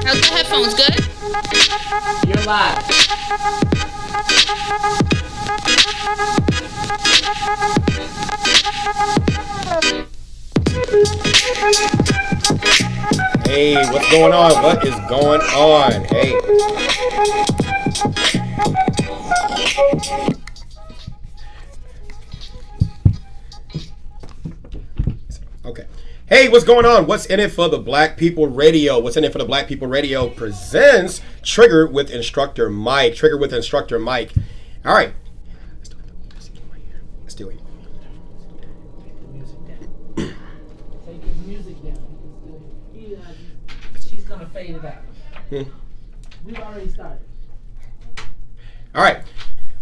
How's the headphones? Good? You're live. Hey, what's going on? What is going on? Hey. Okay. Hey, what's going on? What's in it for the Black People Radio? What's in it for the Black People Radio presents Trigger with Instructor Mike. Trigger with Instructor Mike. All right. Still here. Take his music down. She's gonna fade it out. We've already started. All right.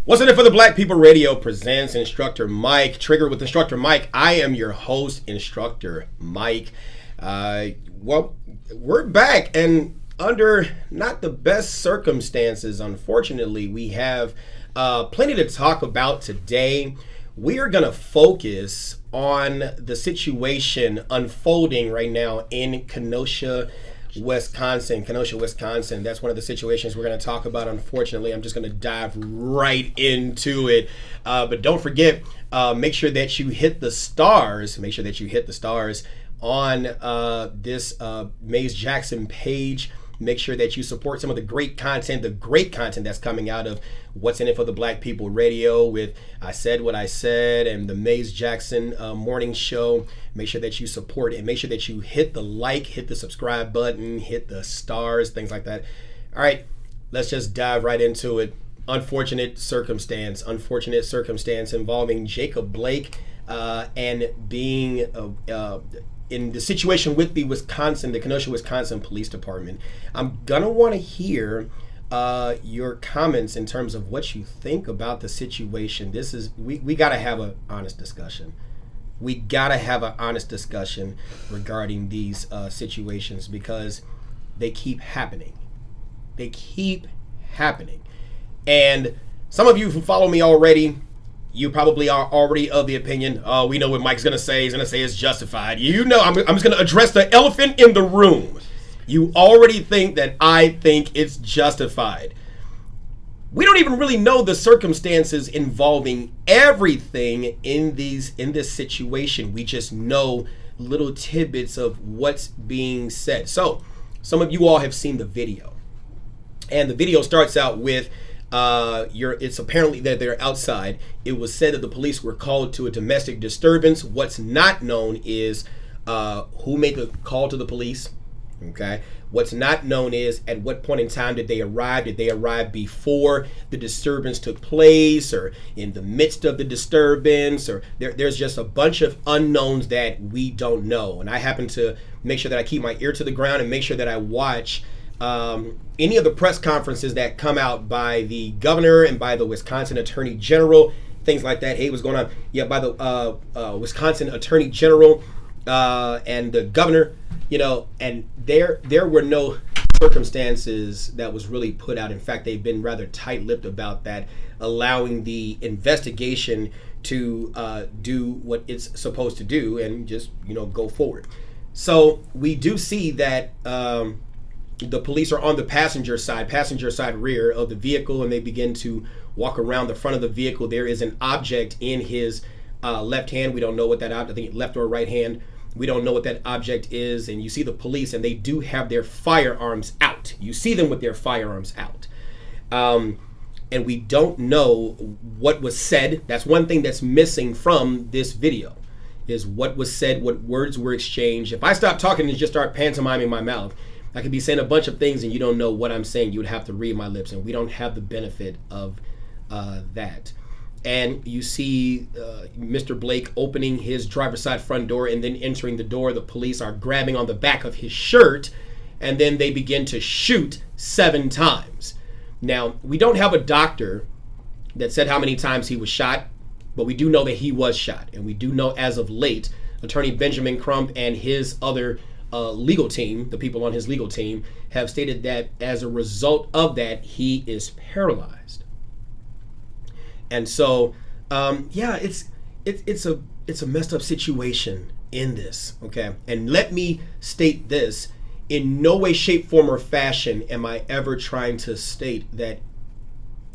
What's in it for the Black People Radio presents Instructor Mike. Trigger with Instructor Mike. I am your host, Instructor Mike. Well, we're back and under not the best circumstances. Unfortunately, we have plenty to talk about today. We are going to focus on the situation unfolding right now in Kenosha, Wisconsin. That's one of the situations we're going to talk about. Unfortunately, I'm just going to dive right into it. But don't forget, make sure that you hit the stars. Make sure that you hit the stars on this Maze Jackson page. Make sure that you support some of the great content that's coming out of What's in It for the Black People Radio with I Said What I Said and the Maze Jackson morning show. Make sure that you support it and make sure that you hit the like, hit the subscribe button, hit the stars, things like that. All right, let's just dive right into it. Unfortunate circumstance involving Jacob Blake and being in the situation with the Kenosha, Wisconsin Police Department. I'm gonna want to hear your comments in terms of what you think about the situation. We gotta have an honest discussion. We gotta have an honest discussion regarding these situations because they keep happening. And some of you who follow me already, you probably are already of the opinion, we know what Mike's going to say. He's going to say it's justified. You know, I'm just going to address the elephant in the room. You already think that I think it's justified. We don't even really know the circumstances involving everything in this situation. We just know little tidbits of what's being said. So, some of you all have seen the video. And the video starts out with it's apparently that they're outside. It was said that the police were called to a domestic disturbance. What's not known is who made the call to the police. Okay. What's not known is at what point in time did they arrive? Did they arrive before the disturbance took place or in the midst of the disturbance? Or there's just a bunch of unknowns that we don't know. And I happen to make sure that I keep my ear to the ground and make sure that I watch any of the press conferences that come out by the governor and by the Wisconsin Attorney General, things like that. Hey, what's going on? Yeah, by the Wisconsin Attorney General and the governor, you know, and there were no circumstances that was really put out. In fact, they've been rather tight-lipped about that, allowing the investigation to do what it's supposed to do and just, you know, go forward. So we do see that the police are on the passenger side rear of the vehicle, and they begin to walk around the front of the vehicle. There is an object in his left hand. We don't know what that object, I think left or right hand. We don't know what that object is. And you see the police, and they do have their firearms out. You see them with their firearms out. And we don't know what was said. That's one thing that's missing from this video, is what was said, what words were exchanged. If I stop talking and just start pantomiming my mouth, I could be saying a bunch of things and you don't know what I'm saying. You would have to read my lips, and we don't have the benefit of that. And you see Mr. Blake opening his driver's side front door and then entering the door. The police are grabbing on the back of his shirt, and then they begin to shoot 7 times. Now, we don't have a doctor that said how many times he was shot, but we do know that he was shot. And we do know as of late, Attorney Benjamin Crump and his other legal team, the people on his legal team, have stated that as a result of that, he is paralyzed. And so, it's a messed up situation in this, okay? And let me state this: in no way, shape, form, or fashion am I ever trying to state that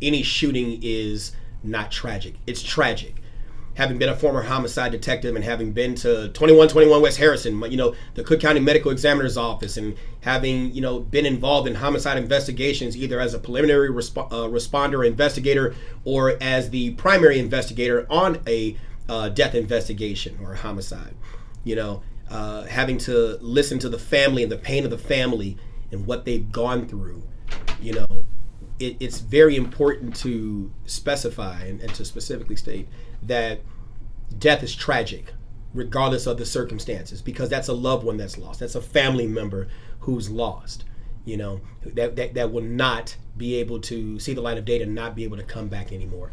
any shooting is not tragic. It's tragic. Having been a former homicide detective and having been to 2121 West Harrison, the Cook County Medical Examiner's Office, and having, been involved in homicide investigations either as a preliminary responder investigator or as the primary investigator on a death investigation or a homicide, having to listen to the family and the pain of the family and what they've gone through, it's very important to specify and to specifically state that death is tragic regardless of the circumstances, because that's a loved one that's lost. That's a family member who's lost, that will not be able to see the light of day and not be able to come back anymore.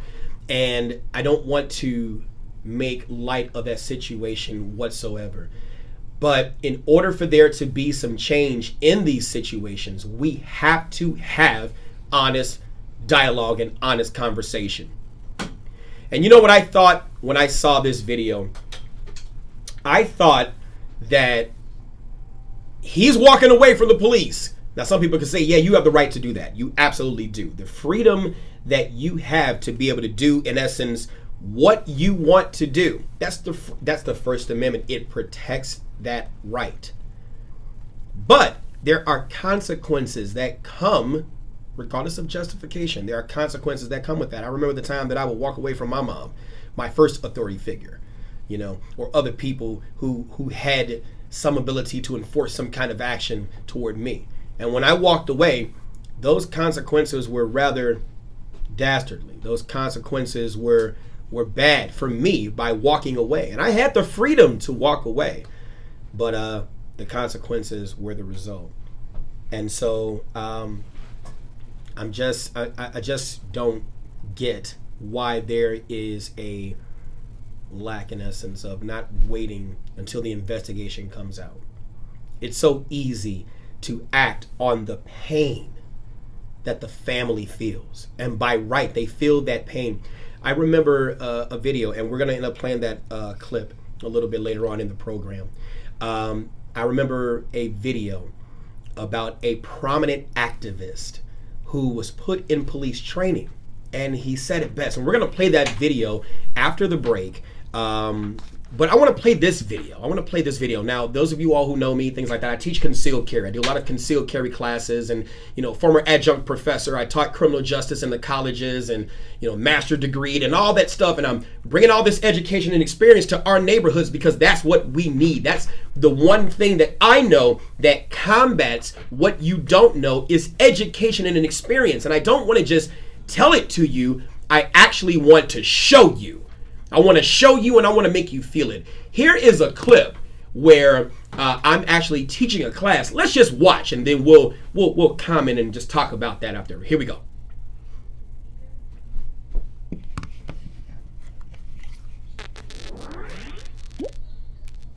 And I don't want to make light of that situation whatsoever. But in order for there to be some change in these situations, we have to have honest dialogue and honest conversation. And you know what I thought when I saw this video? I thought that he's walking away from the police. Now, some people can say, yeah, you have the right to do that. You absolutely do. The freedom that you have to be able to do, in essence, what you want to do. That's the First Amendment. It protects that right. But there are consequences that come regardless of justification. There are consequences that come with that. I remember the time that I would walk away from my mom, my first authority figure, or other people who had some ability to enforce some kind of action toward me. And when I walked away, those consequences were rather dastardly. Those consequences were bad for me by walking away. And I had the freedom to walk away, but the consequences were the result. And so I just don't get why there is a lack, in essence, of not waiting until the investigation comes out. It's so easy to act on the pain that the family feels, and by right they feel that pain. I remember a video, and we're going to end up playing that clip a little bit later on in the program. I remember a video about a prominent activist who was put in police training, and he said it best. And we're going to play that video after the break. But I want to play this video. Now, those of you all who know me, things like that, I teach concealed carry. I do a lot of concealed carry classes, and, former adjunct professor. I taught criminal justice in the colleges and, master degreed and all that stuff. And I'm bringing all this education and experience to our neighborhoods because that's what we need. That's the one thing that I know that combats what you don't know is education and an experience. And I don't want to just tell it to you. I actually want to show you. I want to show you, and I want to make you feel it. Here is a clip where I'm actually teaching a class. Let's just watch, and then we'll comment and just talk about that after. Here we go.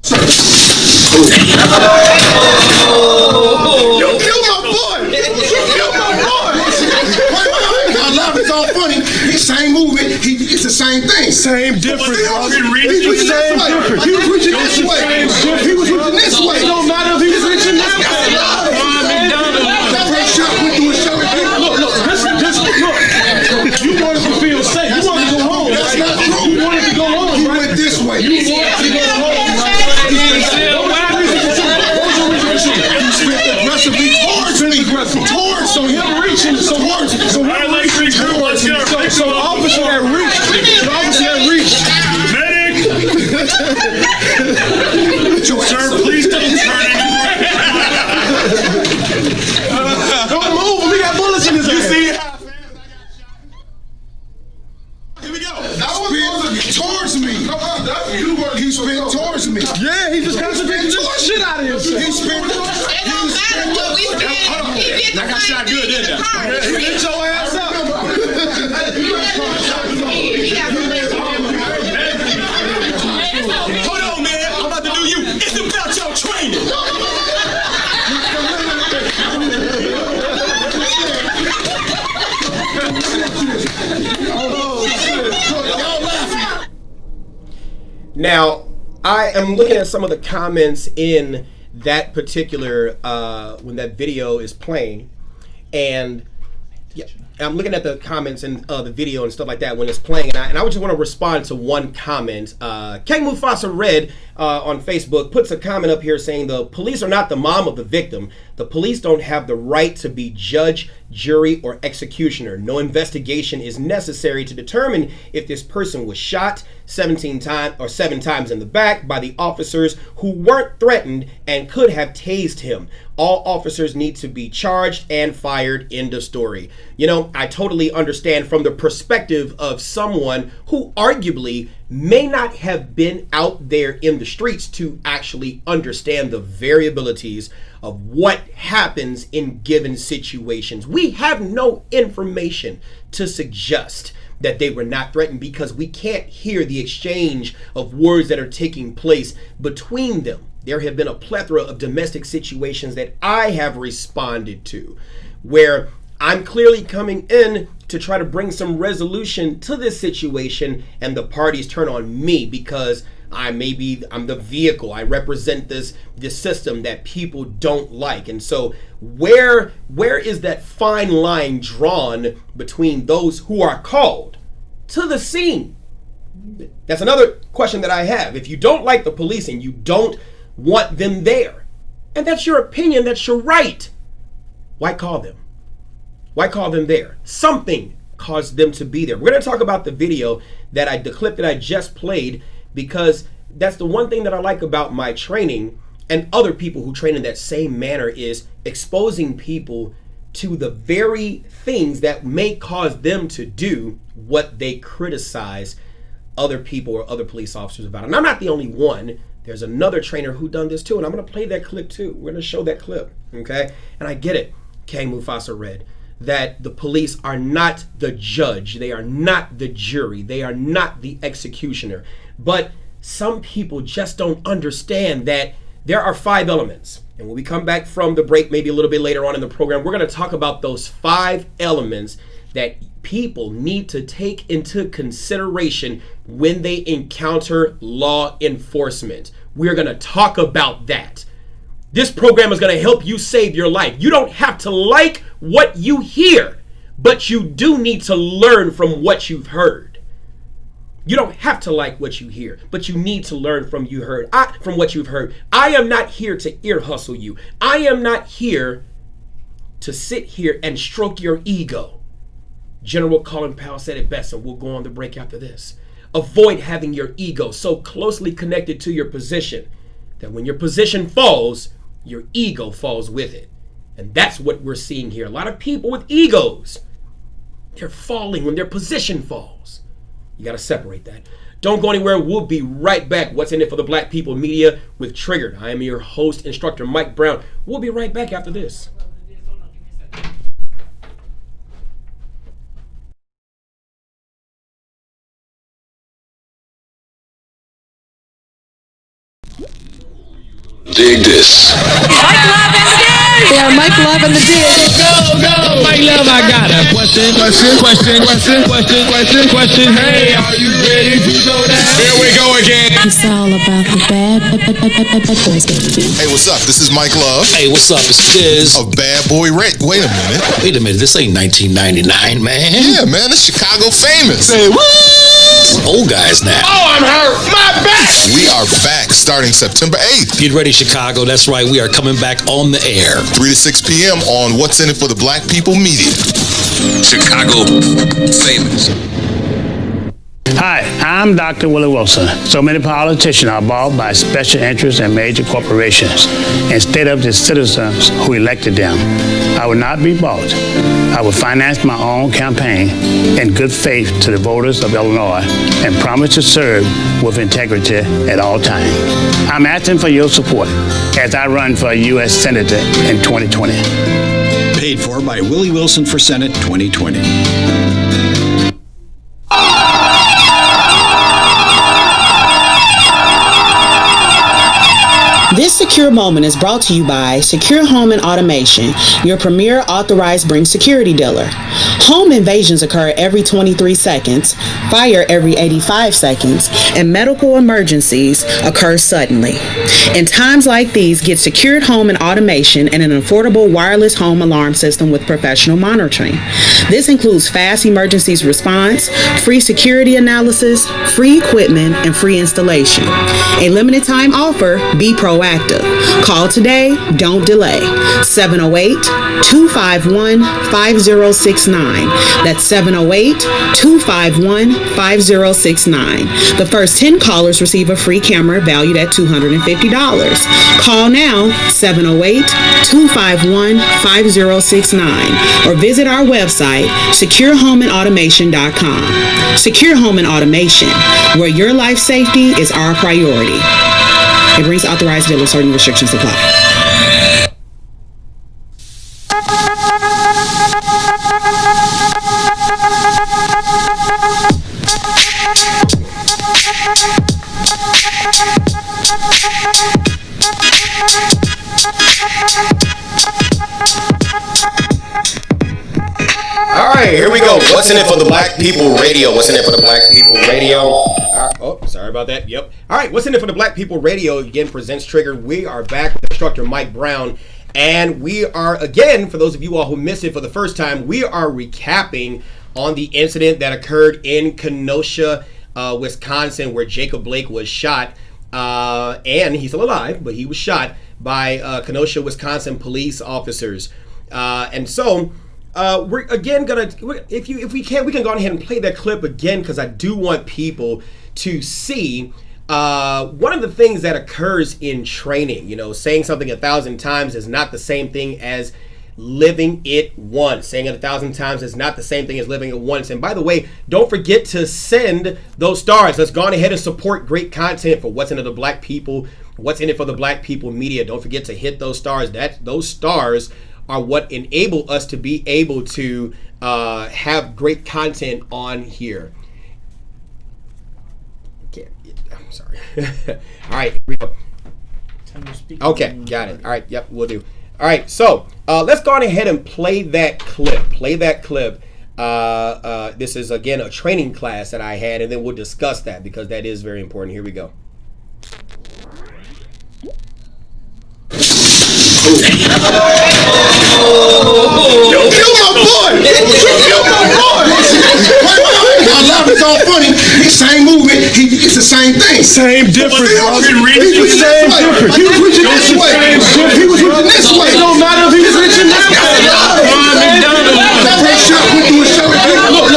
You killed my boy! You killed my boy! I laugh, it's all funny. Same movement, it's the same thing. Same difference. He was reaching this way. He was reaching this way. He was reaching this way. It don't matter if he was reaching this way. That first shot went through his shoulder. Look. You wanted to feel safe. You wanted to go home. That's not true. You wanted to go home. He went this way. You wanted to go home. Aggressively towards me. Towards. So him reaching. So the officer that reached. Medic. Sir, please don't turn Don't move. We got bullets in his head. You see? Here we go. Spin towards me. He spin towards me. Yeah, he just concentrated the shit out of himself. He spin. I got shot good, didn't I? He hit your ass up. Hold on, man. I'm about to do you. It's about your training. Now, I am looking at some of the comments in that particular when that video is playing, and yeah, I'm looking at the comments in the video and stuff like that when it's playing, and I would just want to respond to one comment. King Mufasa Red on Facebook puts a comment up here saying the police are not the mom of the victim. The police don't have the right to be judge, jury, or executioner. No investigation is necessary to determine if this person was shot 7 times in the back by the officers who weren't threatened and could have tased him. All officers need to be charged and fired. End of story. You know, I totally understand from the perspective of someone who arguably may not have been out there in the streets to actually understand the variabilities of what happens in given situations. We have no information to suggest that they were not threatened because we can't hear the exchange of words that are taking place between them. There have been a plethora of domestic situations that I have responded to where I'm clearly coming in to try to bring some resolution to this situation, and the parties turn on me because I'm the vehicle. I represent this system that people don't like. And so where is that fine line drawn between those who are called to the scene? That's another question that I have. If you don't like the police and you don't want them there, and that's your opinion, that's your right, why call them? Why call them there? Something caused them to be there. We're going to talk about the video the clip that I just played, because that's the one thing that I like about my training and other people who train in that same manner is exposing people to the very things that may cause them to do what they criticize other people or other police officers about. And I'm not the only one. There's another trainer who done this too, and I'm going to play that clip too. We're going to show that clip, okay? And I get it, King Mufasa Red, that the police are not the judge, they are not the jury, they are not the executioner. But some people just don't understand that there are 5 elements. And when we come back from the break, maybe a little bit later on in the program, we're going to talk about those 5 elements that people need to take into consideration when they encounter law enforcement. We're going to talk about that. This program is going to help you save your life. You don't have to like what you hear, but you do need to learn from what you've heard. You don't have to like what you hear, but you need to learn from what you've heard. I am not here to ear hustle you. I am not here to sit here and stroke your ego. General Colin Powell said it best, and we'll go on the break after this. Avoid having your ego so closely connected to your position that when your position falls, your ego falls with it. And that's what we're seeing here. A lot of people with egos, they're falling when their position falls. You got to separate that. Don't go anywhere. We'll be right back. What's in it for the Black People Media with Triggered. I am your host, instructor Mike Brown. We'll be right back after this. Dig this. Mike Love and the Dig. Yeah, Mike Love and the Dig. Go, Mike Love, I got a question. Hey, are you ready to go down? Here we go again. It's all about the bad boys. Hey, what's up? This is Mike Love. Hey, what's up? It's Chiz. Of Bad Boy Red. Wait a minute. This ain't 1999, man. Yeah, man, it's Chicago famous. Say what? Old guys now. Oh, I'm hurt. My back. We are back starting September 8th. Get ready, Chicago. That's right. We are coming back on the air. 3 to 6 p.m. on What's in It for the Black People Media. Chicago famous. Hi, I'm Dr. Willie Wilson. So many politicians are bought by special interests and major corporations instead of the citizens who elected them. I will not be bought. I will finance my own campaign in good faith to the voters of Illinois and promise to serve with integrity at all times. I'm asking for your support as I run for a U.S. Senator in 2020. Paid for by Willie Wilson for Senate 2020. This secure moment is brought to you by Secure Home and Automation, your premier authorized Bring security dealer. Home invasions occur every 23 seconds, fire every 85 seconds, and medical emergencies occur suddenly. In times like these, get secured home and automation and an affordable wireless home alarm system with professional monitoring. This includes fast emergencies response, free security analysis, free equipment, and free installation. A limited time offer, be proactive. Call today, don't delay. 708-251-5069. That's 708-251-5069. The first 10 callers receive a free camera valued at $250. Call now, 708-251-5069, or visit our website, securehomeandautomation.com. Secure Home and Automation, where your life safety is our priority. It brings authorized dealers, certain restrictions apply. All right, here we go. What's in it for the Black People Radio? What's in it for the Black People Radio? Oh, sorry about that. Yep. All right, what's in it for the Black People Radio? Again, presents Triggered. We are back with instructor Mike Brown. And we are, again, for those of you all who missed it for the first time, we are recapping on the incident that occurred in Kenosha, Wisconsin, where Jacob Blake was shot. And he's still alive, but he was shot by Kenosha, Wisconsin police officers. And so we're again gonna, if we can go ahead and play that clip again, because I do want people to see one of the things that occurs in training. You know, saying something 1,000 times is not the same thing as living it once. Saying it 1,000 times is not the same thing as living it once. And by the way, don't forget to send those stars. Let's go on ahead and support great content for What's in it for the Black People. What's in it for the Black People Media. Don't forget to hit those stars. Those stars are what enable us to be able to have great content on here. I'm sorry. All right, here we go. Okay, got it. All right, yep, we'll do. All right, so let's go on ahead and play that clip. This is, again, a training class that I had, and then we'll discuss that because that is very important. Here we go. Yo, kill my boy! Kill my boy! I laugh, it's all funny. Same movement, it's the same thing. Same difference. He was reaching this way. He was reaching this way. It don't matter if he was reaching this way. That first shot went through his shoulder. Look.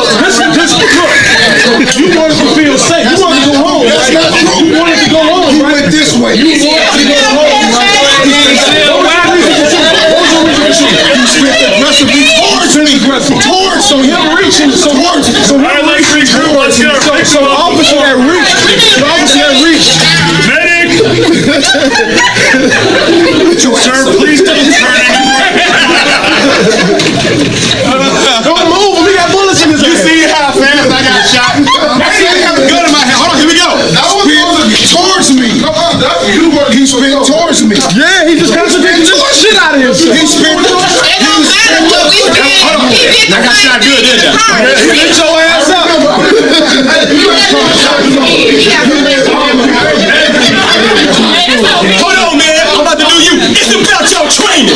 You wanted to feel safe. You wanted to go home. That's not true. You wanted to go home. He went this way. You wanted to go home, right? He spent aggressively towards me. Towards, so him reaching, so towards. So him reaching towards him. So the officer that reached. Medic! Sir, please don't turn Don't move, we got bullets in this. You see how fast I got shot? I have a gun in my hand. Hold on, here we go. Towards me. He spent towards me. Yeah, he just got the shit out of him. He spent. I got shot good, didn't I? Get your ass up. Hold on, man. I'm about to do you. It's about your training.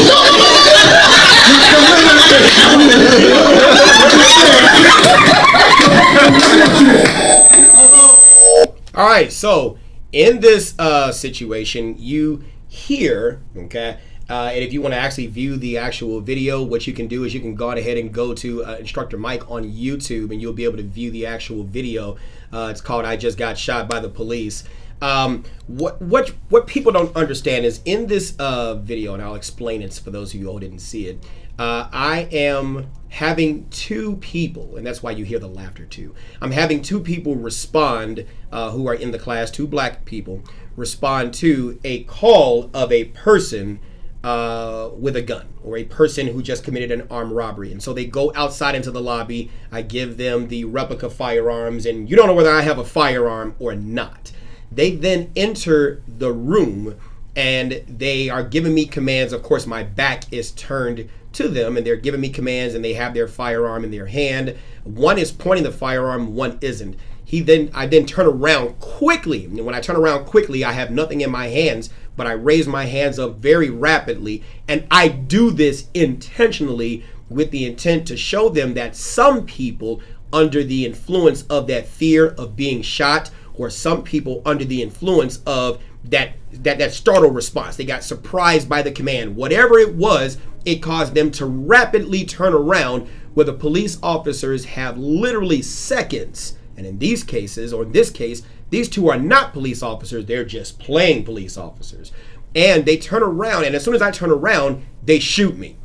All right, so in this situation, you hear, okay, and if you want to actually view the actual video, what you can do is you can go ahead and go to Instructor Mike on YouTube, and you'll be able to view the actual video. It's called "I Just Got Shot by the Police." What people don't understand is in this video, and I'll explain it for those of you who didn't see it. I am having two people, and that's why you hear the laughter too. I'm having two people respond who are in the class, two black people, respond to a call of a person with a gun, or a person who just committed an armed robbery. And so they go outside into the lobby. I give them the replica firearms, and you don't know whether I have a firearm or not. They then enter the room and they are giving me commands. Of course, my back is turned to them, and they're giving me commands, and they have their firearm in their hand. One is pointing the firearm, one isn't. I then turn around quickly. And when I turn around quickly, I have nothing in my hands, but I raise my hands up very rapidly, and I do this intentionally with the intent to show them that some people under the influence of that fear of being shot, or some people under the influence of that startle response, they got surprised by the command, whatever it was, it caused them to rapidly turn around, where the police officers have literally seconds. And in these cases, or in this case, these two are not police officers, they're just playing police officers. And they turn around, and as soon as I turn around, they shoot me.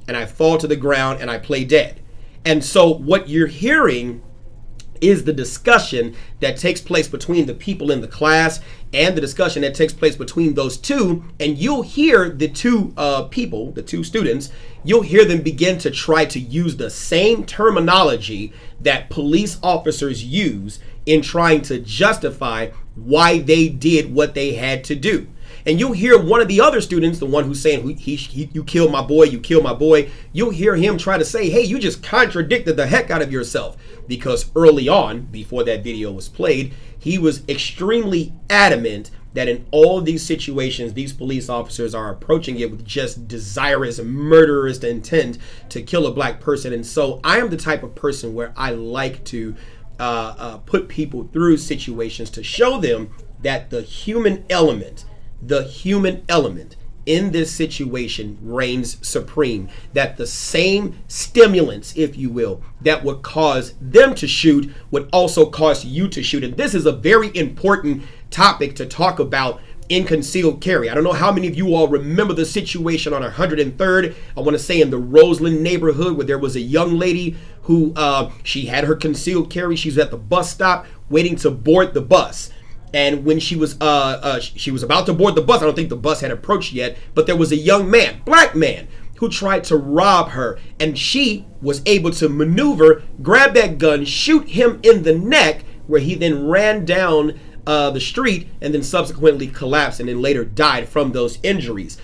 And I fall to the ground and I play dead. And so what you're hearing is the discussion that takes place between the people in the class and the discussion that takes place between those two. And you'll hear the two people, the two students, you'll hear them begin to try to use the same terminology that police officers use in trying to justify why they did what they had to do. And you'll hear one of the other students, the one who's saying, you killed my boy, you killed my boy. You'll hear him try to say, hey, you just contradicted the heck out of yourself. Because early on, before that video was played, he was extremely adamant that in all these situations, these police officers are approaching it with just desirous, murderous intent to kill a black person. And so I am the type of person where I like to put people through situations to show them that the human element in this situation reigns supreme, that the same stimulants, if you will, that would cause them to shoot would also cause you to shoot. And this is a very important topic to talk about in concealed carry. I don't know how many of you all remember the situation on 103rd, I want to say in the Roseland neighborhood, where there was a young lady who she had her concealed carry. She was at the bus stop waiting to board the bus. And when she was about to board the bus, I don't think the bus had approached yet, but there was a young man, black man, who tried to rob her, and she was able to maneuver, grab that gun, shoot him in the neck, where he then ran down the street and then subsequently collapsed and then later died from those injuries.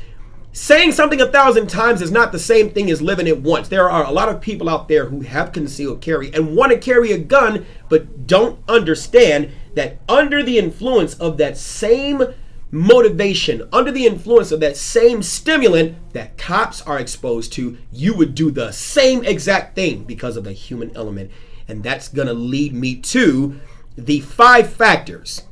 Saying something 1,000 times is not the same thing as living it once. There are a lot of people out there who have concealed carry and want to carry a gun, but don't understand that under the influence of that same motivation, under the influence of that same stimulant that cops are exposed to, you would do the same exact thing because of the human element. And that's going to lead me to the 5 factors.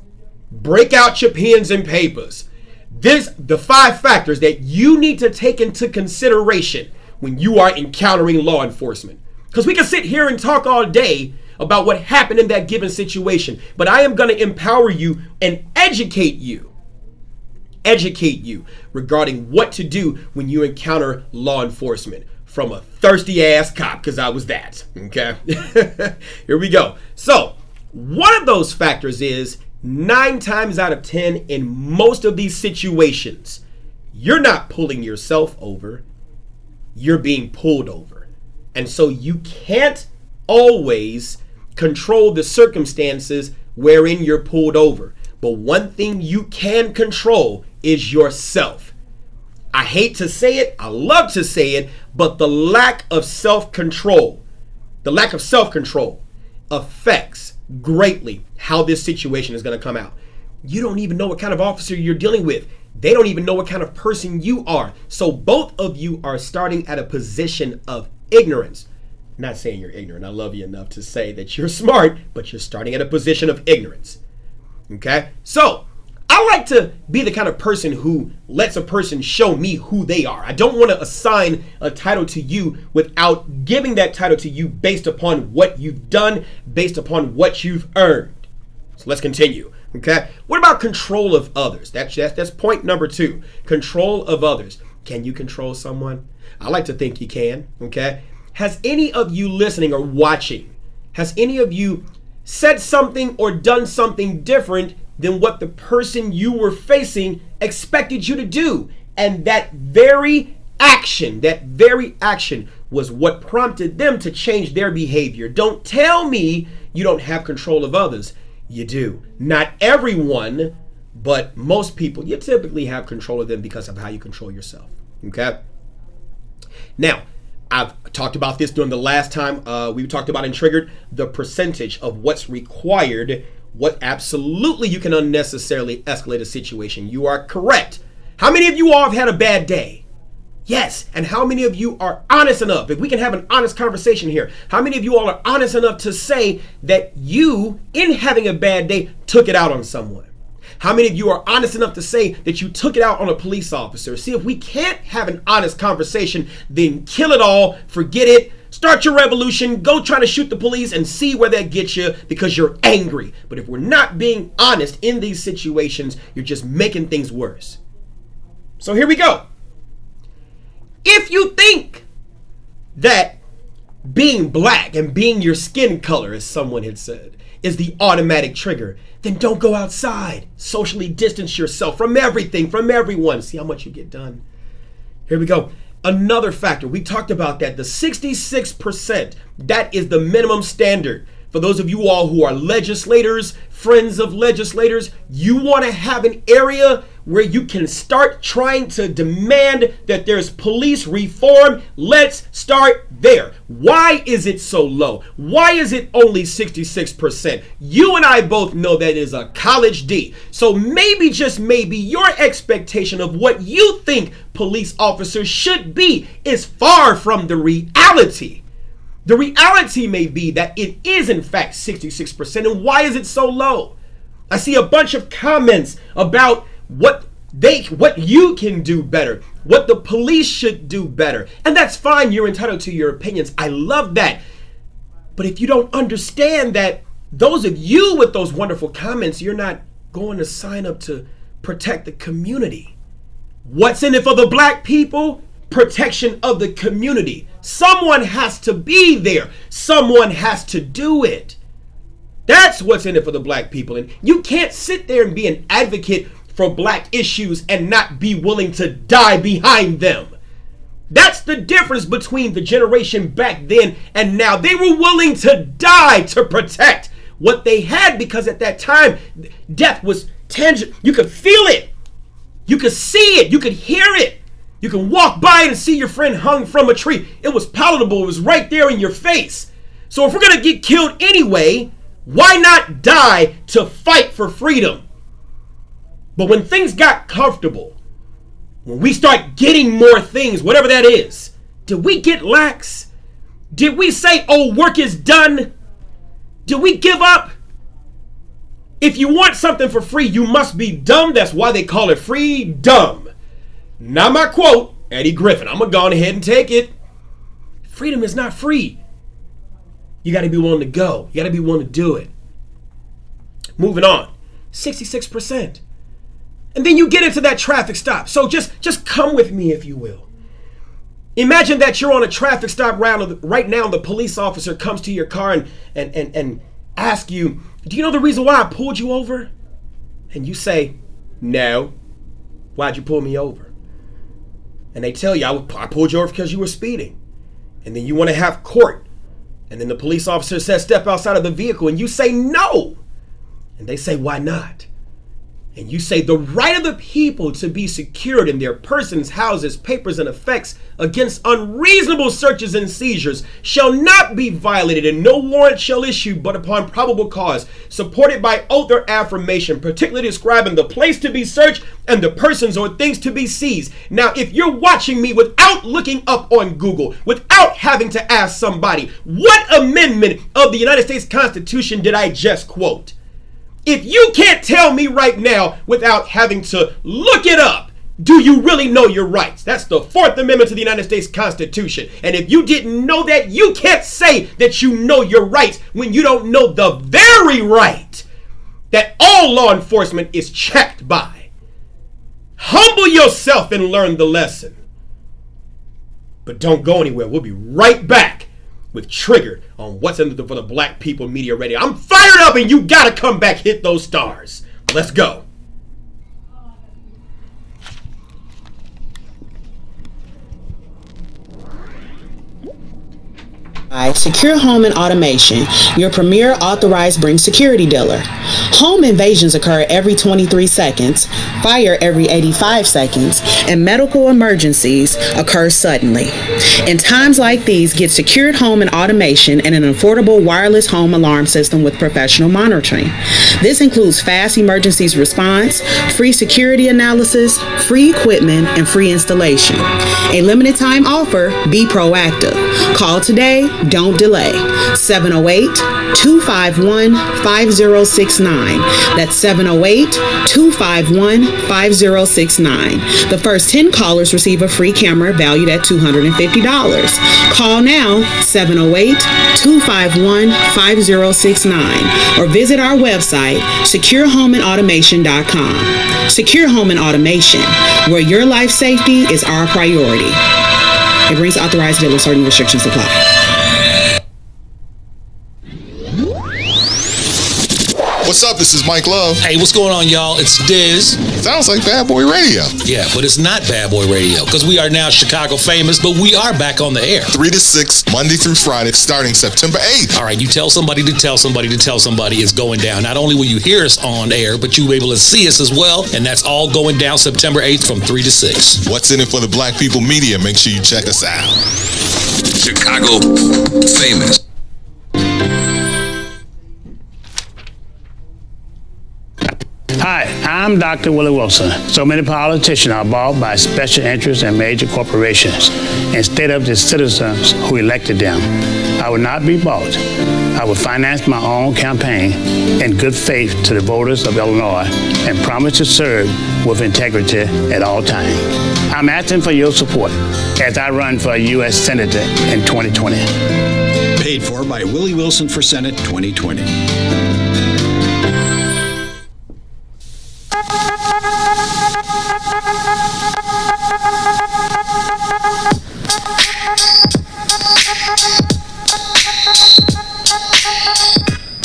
Break out your pens and papers. The 5 factors that you need to take into consideration when you are encountering law enforcement. Because we can sit here and talk all day about what happened in that given situation, but I am going to empower you and educate you regarding what to do when you encounter law enforcement from a thirsty ass cop, because I was that. Okay. Here we go. So one of those factors is 9 times out of 10 in most of these situations, you're not pulling yourself over, you're being pulled over. And so you can't always control the circumstances wherein you're pulled over. But one thing you can control is yourself. I hate to say it, I love to say it, but the lack of self-control affects greatly how this situation is going to come out. You don't even know what kind of officer you're dealing with. They don't even know what kind of person you are. So both of you are starting at a position of ignorance. I'm not saying you're ignorant. I love you enough to say that you're smart, but you're starting at a position of ignorance. Okay? So I like to be the kind of person who lets a person show me who they are. I don't want to assign a title to you without giving that title to you based upon what you've done, based upon what you've earned. So let's continue. Okay? What about control of others? That's point number 2. Control of others. Can you control someone? I like to think you can. Okay? Has any of you listening or watching, has any of you said something or done something different than what the person you were facing expected you to do? And that very action was what prompted them to change their behavior. Don't tell me you don't have control of others. You do. Not everyone But most people, you typically have control of them because of how you control yourself. Okay? Now, I've talked about this during the last time we talked about in Triggered, the percentage of what's required, what absolutely you can unnecessarily escalate a situation. You are correct. How many of you all have had a bad day? Yes. And how many of you are honest enough, if we can have an honest conversation here, how many of you all are honest enough to say that you, in having a bad day, took it out on someone? How many of you are honest enough to say that you took it out on a police officer? See, if we can't have an honest conversation, then kill it all, forget it, start your revolution, go try to shoot the police and see where that gets you because you're angry. But if we're not being honest in these situations, you're just making things worse. So here we go. If you think that being black and being your skin color, as someone had said, is the automatic trigger, then don't go outside. Socially distance yourself from everything, from everyone. See how much you get done. Here we go. Another factor, we talked about that, the 66%, that is the minimum standard. For those of you all who are legislators, friends of legislators, you want to have an area where you can start trying to demand that there's police reform. Let's start there. Why is it so low? Why is it only 66%? You and I both know that is a college D. So maybe, just maybe, your expectation of what you think police officers should be is far from the reality. The reality may be that it is in fact 66%. And why is it so low? I see a bunch of comments about what you can do better, what the police should do better. And that's fine. You're entitled to your opinions. I love that. But if you don't understand that those of you with those wonderful comments, you're not going to sign up to protect the community. What's in it for the black people? Protection of the community. Someone has to be there. Someone has to do it. That's what's in it for the black people. And you can't sit there and be an advocate for black issues and not be willing to die behind them. That's the difference between the generation back then and now. They were willing to die to protect what they had, because at that time, death was tangible. You could feel it. You could see it. You could hear it. You can walk by and see your friend hung from a tree. It was palatable. It was right there in your face. So if we're going to get killed anyway, why not die to fight for freedom? But when things got comfortable, when we start getting more things, whatever that is, did we get lax? Did we say, oh, work is done? Did we give up? If you want something for free, you must be dumb. That's why they call it freedom. Not my quote, Eddie Griffin. I'm going to go on ahead and take it. Freedom is not free. You got to be willing to go. You got to be willing to do it. Moving on. 66%. And then you get into that traffic stop. So just come with me, if you will. Imagine that you're on a traffic stop right now. The police officer comes to your car and asks you, do you know the reason why I pulled you over? And you say, no. Why'd you pull me over? And they tell you, I pulled you over because you were speeding. And then you want to have court. And then the police officer says, step outside of the vehicle. And you say, no. And they say, why not? And you say, the right of the people to be secured in their persons, houses, papers, and effects against unreasonable searches and seizures shall not be violated, and no warrant shall issue but upon probable cause, supported by oath or affirmation, particularly describing the place to be searched and the persons or things to be seized. Now, if you're watching me without looking up on Google, without having to ask somebody, what amendment of the United States Constitution did I just quote? If you can't tell me right now without having to look it up, do you really know your rights? That's the 4th Amendment to the United States Constitution. And if you didn't know that, you can't say that you know your rights when you don't know the very right that all law enforcement is checked by. Humble yourself and learn the lesson. But don't go anywhere. We'll be right back with Triggered on What's in the for the Black People Media Radio. I'm fired up and you gotta come back, hit those stars. Let's go. Secure Home and Automation, your premier authorized Bring security dealer. Home invasions occur every 23 seconds, fire every 85 seconds, and medical emergencies occur suddenly. In times like these, get secured home and automation and an affordable wireless home alarm system with professional monitoring. This includes fast emergencies response, free security analysis, free equipment, and free installation. A limited time offer, be proactive. Call today, don't delay. 708-251-5069. That's 708-251-5069. The first 10 callers receive a free camera valued at $250. Call now, 708-251-5069, or visit our website, securehomeandautomation.com. Secure Home and Automation, where your life safety is our priority. It brings authorized dealers, certain restrictions apply. What's up? This is Mike Love. Hey, what's going on, y'all? It's Diz. Sounds like Bad Boy Radio. Yeah, but it's not Bad Boy Radio because we are now Chicago famous, but we are back on the air. 3 to 6, Monday through Friday, starting September 8th. All right, you tell somebody to tell somebody to tell somebody it's going down. Not only will you hear us on air, but you'll be able to see us as well, and that's all going down September 8th from 3 to 6. What's in it for the Black People Media? Make sure you check us out. Chicago famous. Hi, I'm Dr. Willie Wilson. So many politicians are bought by special interests and major corporations instead of the citizens who elected them. I would not be bought. I would finance my own campaign in good faith to the voters of Illinois and promise to serve with integrity at all times. I'm asking for your support as I run for U.S. Senator in 2020. Paid for by Willie Wilson for Senate 2020.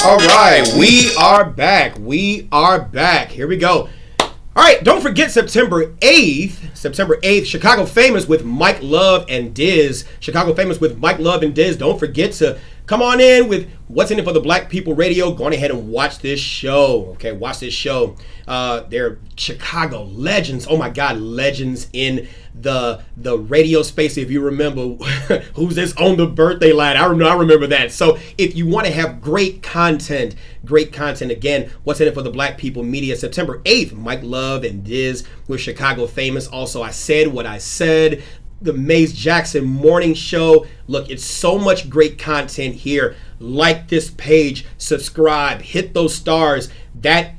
All right, we are back. We are back. Here we go. All right, don't forget September 8th, Chicago Famous with Mike Love and Diz. Chicago Famous with Mike Love and Diz. Don't forget to come on in with What's in it for the Black People Radio. Go on ahead and watch this show. Okay, watch this show. They're Chicago legends. Oh my God, legends in the radio space. If you remember who's this on the birthday line, I remember that. So if you want to have great content again, What's in it for the Black People Media, September 8th, Mike Love and Diz with Chicago Famous. Also, I Said What I Said, the Maze Jackson Morning Show. Look, it's so much great content here. Like this page, subscribe, hit those stars. That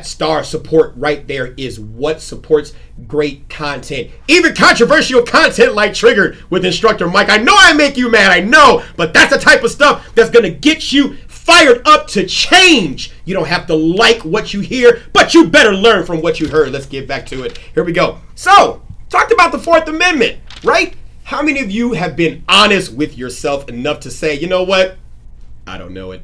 star support right there is what supports great content. Even controversial content like Triggered with Instructor Mike. I know I make you mad, I know, but that's the type of stuff that's gonna get you fired up to change. You don't have to like what you hear, but you better learn from what you heard. Let's get back to it. Here we go. So, talked about the Fourth Amendment, right? How many of you have been honest with yourself enough to say, you know what? I don't know it.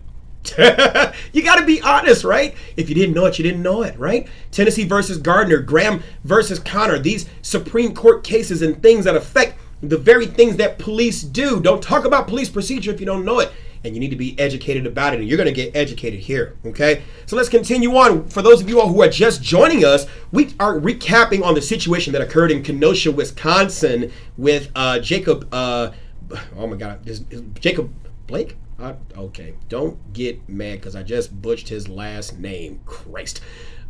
You got to be honest, right? If you didn't know it, you didn't know it, right? Tennessee versus Gardner, Graham versus Connor, these Supreme Court cases and things that affect the very things that police do. Don't talk about police procedure if you don't know it. And you need to be educated about it, and you're going to get educated here, okay? So let's continue on. For those of you all who are just joining us, we are recapping on the situation that occurred in Kenosha, Wisconsin with Jacob, oh my God, is Jacob Blake? Okay, don't get mad because I just butchered his last name. Christ.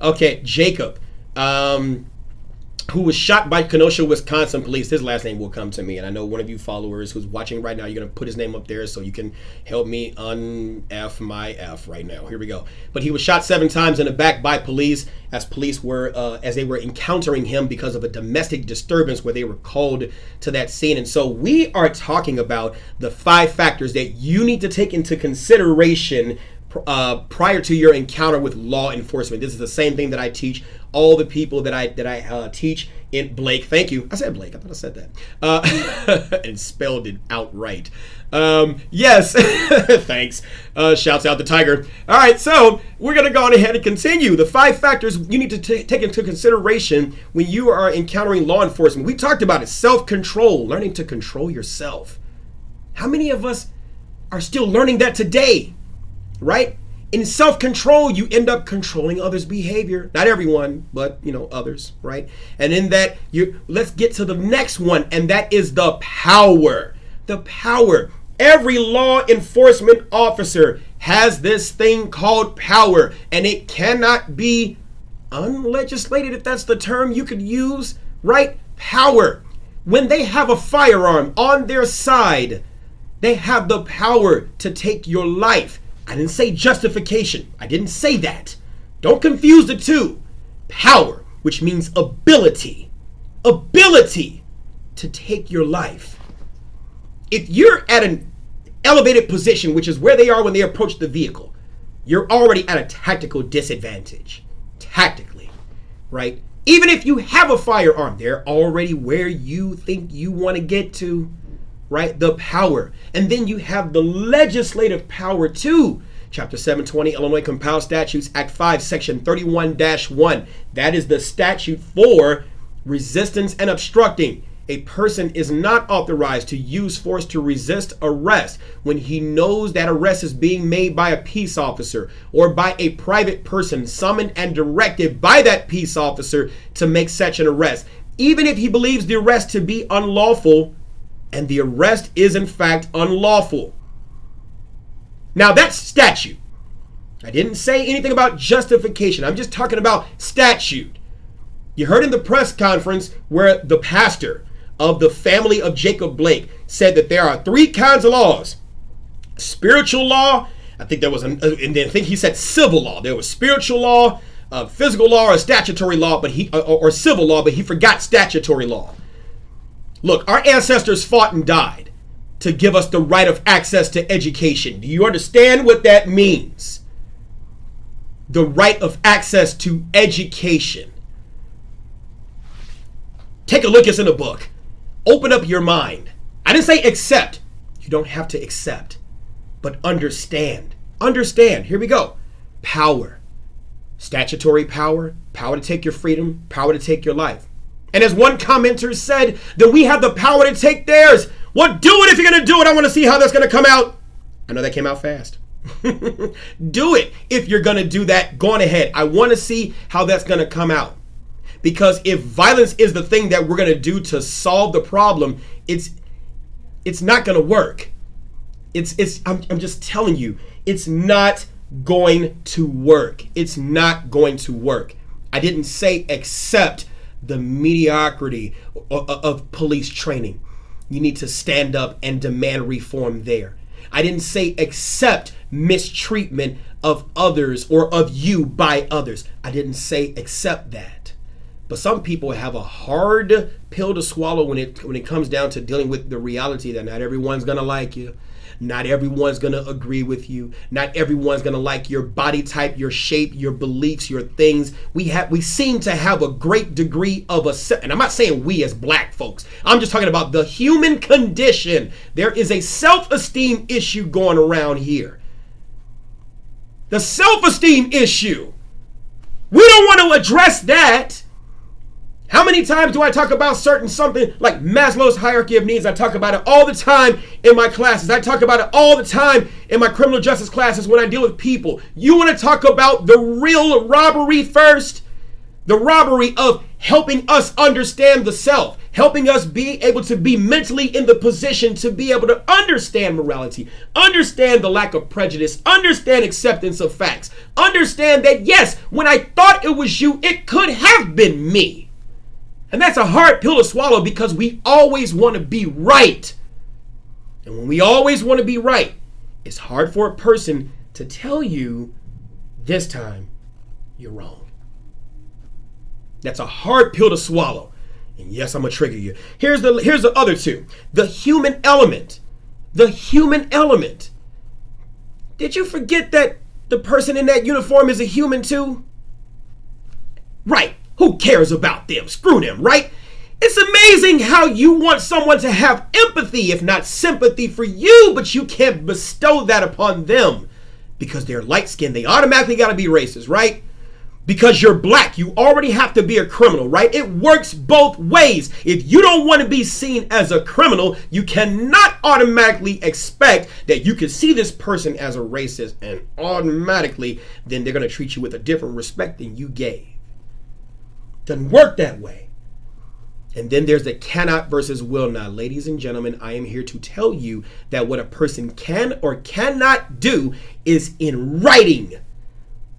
Okay, Jacob, who was shot by Kenosha, Wisconsin police. His last name will come to me, and I know one of you followers who's watching right now, you're going to put his name up there so you can help me un-F my F right now. Here we go. But he was shot 7 times in the back by police as police were, as they were encountering him because of a domestic disturbance where they were called to that scene. And so we are talking about the 5 factors that you need to take into consideration prior to your encounter with law enforcement. This is the same thing that I teach all the people that I teach in Blake. Thank you. I said Blake. I thought I said that. And spelled it outright. Yes. Thanks. Shouts out to Tiger. All right. So we're going to go on ahead and continue. The 5 factors you need to take into consideration when you are encountering law enforcement. We talked about it. Self-control. Learning to control yourself. How many of us are still learning that today, right? In self-control, you end up controlling others' behavior. Not everyone, but others, right? And in that, let's get to the next one, and that is the power. The power. Every law enforcement officer has this thing called power, and it cannot be unlegislated, if that's the term you could use, right? Power. When they have a firearm on their side, they have the power to take your life. I didn't say justification. I didn't say that. Don't confuse the two. Power, which means ability. Ability to take your life. If you're at an elevated position, which is where they are when they approach the vehicle, you're already at a tactical disadvantage. Tactically, right? Even if you have a firearm, they're already where you think you want to get to, right? The power. And then you have the legislative power too. Chapter 720, Illinois Compiled Statutes, Act 5, Section 31-1. That is the statute for resistance and obstructing. A person is not authorized to use force to resist arrest when he knows that arrest is being made by a peace officer or by a private person summoned and directed by that peace officer to make such an arrest, even if he believes the arrest to be unlawful and the arrest is in fact unlawful. Now that's statute. I didn't say anything about justification. I'm just talking about statute. You heard in the press conference where the pastor of the family of Jacob Blake said that there are three kinds of laws. Spiritual law, I think there was, and then I think he said civil law. There was spiritual law, physical law, or statutory law, but or civil law, but he forgot statutory law. Look, our ancestors fought and died to give us the right of access to education. Do you understand what that means? The right of access to education. Take a look, it's in the book. Open up your mind. I didn't say accept. You don't have to accept, but understand. Understand. Here we go. Power. Statutory power. Power to take your freedom. Power to take your life. And as one commenter said, then we have the power to take theirs. Well, do it if you're going to do it. I want to see how that's going to come out. I know that came out fast. Do it if you're going to do that. Go on ahead. I want to see how that's going to come out. Because if violence is the thing that we're going to do to solve the problem, it's not going to work. I'm just telling you, it's not going to work. It's not going to work. I didn't say accept the mediocrity of police training. You need to stand up and demand reform there. I didn't say accept mistreatment of others or of you by others. I didn't say accept that. But some people have a hard pill to swallow when it comes down to dealing with the reality that not everyone's going to like you. Not everyone's going to agree with you. Not everyone's going to like your body type, your shape, your beliefs, your things. We seem to have a great degree of and I'm not saying we as black folks. I'm just talking about the human condition. There is a self-esteem issue going around here. The self-esteem issue. We don't want to address that. How many times do I talk about something like Maslow's hierarchy of needs? I talk about it all the time in my classes. I talk about it all the time in my criminal justice classes when I deal with people. You want to talk about the real robbery first? The robbery of helping us understand the self, helping us be able to be mentally in the position to be able to understand morality, understand the lack of prejudice, understand acceptance of facts, understand that yes, when I thought it was you, it could have been me. And that's a hard pill to swallow because we always want to be right. And when we always want to be right, it's hard for a person to tell you this time you're wrong. That's a hard pill to swallow. And yes, I'm going to trigger you. Here's the other two. The human element. The human element. Did you forget that the person in that uniform is a human too? Right. Who cares about them? Screw them, right? It's amazing how you want someone to have empathy, if not sympathy for you, but you can't bestow that upon them because they're light-skinned. They automatically got to be racist, right? because you're black, you already have to be a criminal, right? It works both ways. If you don't want to be seen as a criminal, you cannot automatically expect that you can see this person as a racist and automatically then they're going to treat you with a different respect than you gave. Doesn't work that way. And then there's the cannot versus will not. Ladies and gentlemen, I am here to tell you that what a person can or cannot do is in writing.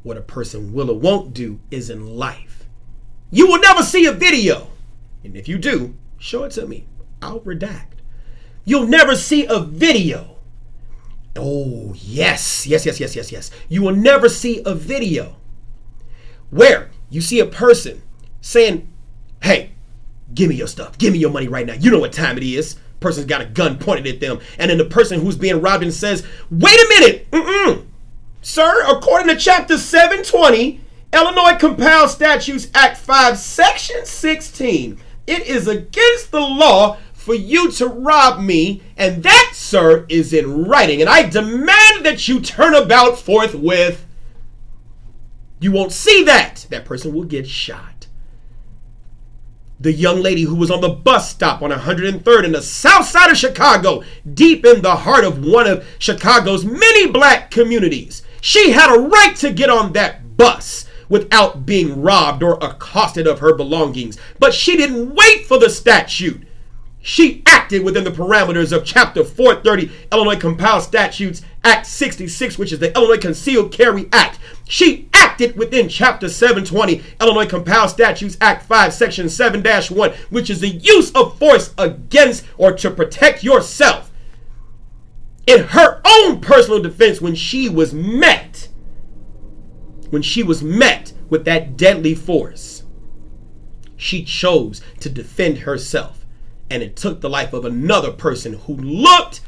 What a person will or won't do is in life. You will never see a video. And if you do, show it to me. I'll redact. You'll never see a video. Oh, yes. You will never see a video where you see a person saying, hey, give me your stuff. Give me your money right now. You know what time it is. Person's got a gun pointed at them. And then the person who's being robbed and says, wait a minute. Sir, according to Chapter 720, Illinois Compiled Statutes Act 5, Section 16, it is against the law for you to rob me, and that, sir, is in writing. And I demand that you turn about forthwith. You won't see that. That person will get shot. The young lady who was on the bus stop on 103rd in the south side of Chicago, deep in the heart of one of Chicago's many black communities. She had a right to get on that bus without being robbed or accosted of her belongings. But she didn't wait for the statute. She acted within the parameters of Chapter 430, Illinois Compiled Statutes Act 66, which is the Illinois Concealed Carry Act. She acted within Chapter 720, Illinois Compiled Statutes Act 5, Section 7-1, which is the use of force against or to protect yourself. In her own personal defense when she was met with that deadly force, she chose to defend herself, and it took the life of another person who looked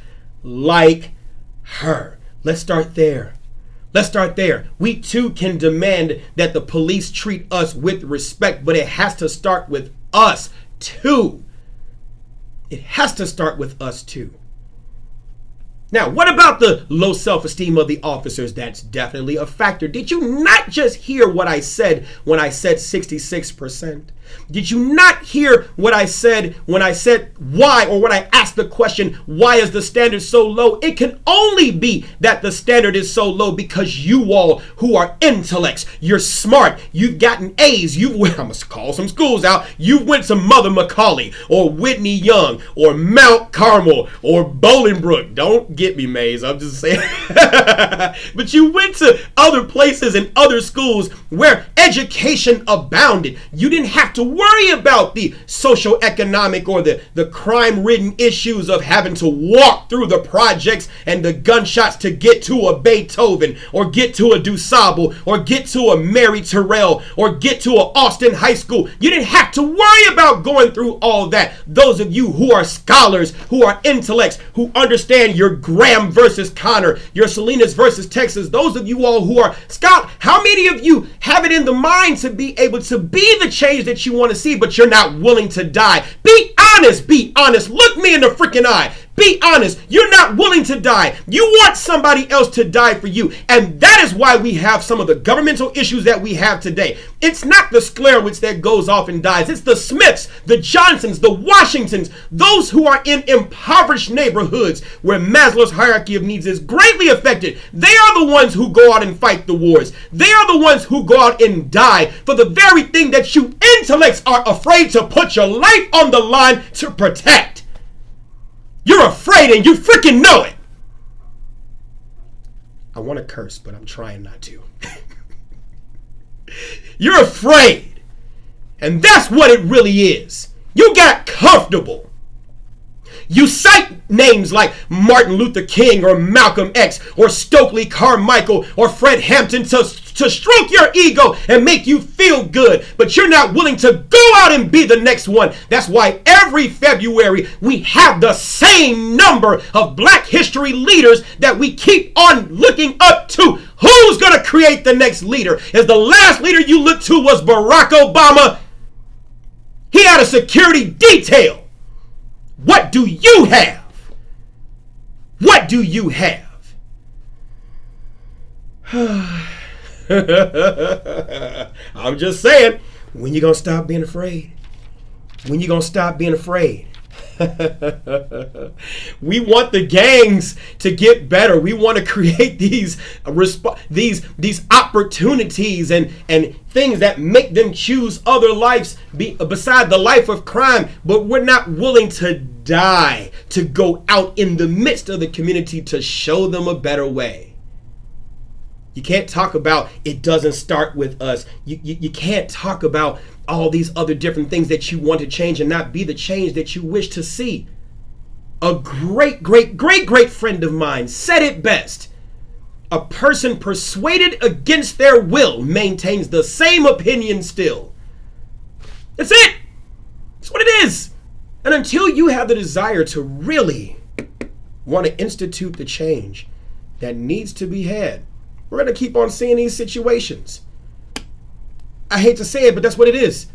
like her. Let's start there. We too can demand that the police treat us with respect, but it has to start with us too. Now, what about the low self-esteem of the officers? That's definitely a factor. Did you not just hear what I said when I said 66%? Did you not hear what I said when I said why, or when I asked the question, why is the standard so low? It can only be that the standard is so low because you all who are intellects, you're smart, you've gotten A's, I'm going to call some schools out, you went to Mother Macaulay or Whitney Young or Mount Carmel or Bolingbrook. Don't get me, Maze, I'm just saying. But you went to other places and other schools where education abounded. You didn't have to worry about the socioeconomic or the crime-ridden issues of having to walk through the projects and the gunshots to get to a Beethoven or get to a DuSable or get to a Mary Terrell or get to a Austin High School. You didn't have to worry about going through all that. Those of you who are scholars, who are intellects, who understand your Graham versus Connor, your Salinas versus Texas, those of you all who are scholars, how many of you have it in the mind to be able to be the change that you want to see, but you're not willing to die? Be honest. Look me in the freaking eye. Be honest. You're not willing to die. You want somebody else to die for you. And that is why we have some of the governmental issues that we have today. It's not the Sklarowitz that goes off and dies. It's the Smiths, the Johnsons, the Washingtons, those who are in impoverished neighborhoods where Maslow's hierarchy of needs is greatly affected. They are the ones who go out and fight the wars. They are the ones who go out and die for the very thing that you intellects are afraid to put your life on the line to protect. You're afraid and you freaking know it. I want to curse, but I'm trying not to. You're afraid. And that's what it really is. You got comfortable. You cite names like Martin Luther King or Malcolm X or Stokely Carmichael or Fred Hampton to stroke your ego and make you feel good, but you're not willing to go out and be the next one. That's why every February we have the same number of Black history leaders that we keep on looking up to. Who's going to create the next leader? Is the last leader you looked to was Barack Obama? He had a security detail. What do you have? What do you have? I'm just saying, when you gonna stop being afraid? When you gonna stop being afraid? We want the gangs to get better. We want to create these opportunities and things that make them choose other lives beside the life of crime. But we're not willing to die to go out in the midst of the community to show them a better way. You can't talk about it doesn't start with us. You can't talk about all these other different things that you want to change and not be the change that you wish to see. A great friend of mine said it best. A person persuaded against their will maintains the same opinion still. That's it. That's what it is. And until you have the desire to really want to institute the change that needs to be had, we're going to keep on seeing these situations. I hate to say it, but that's what it is.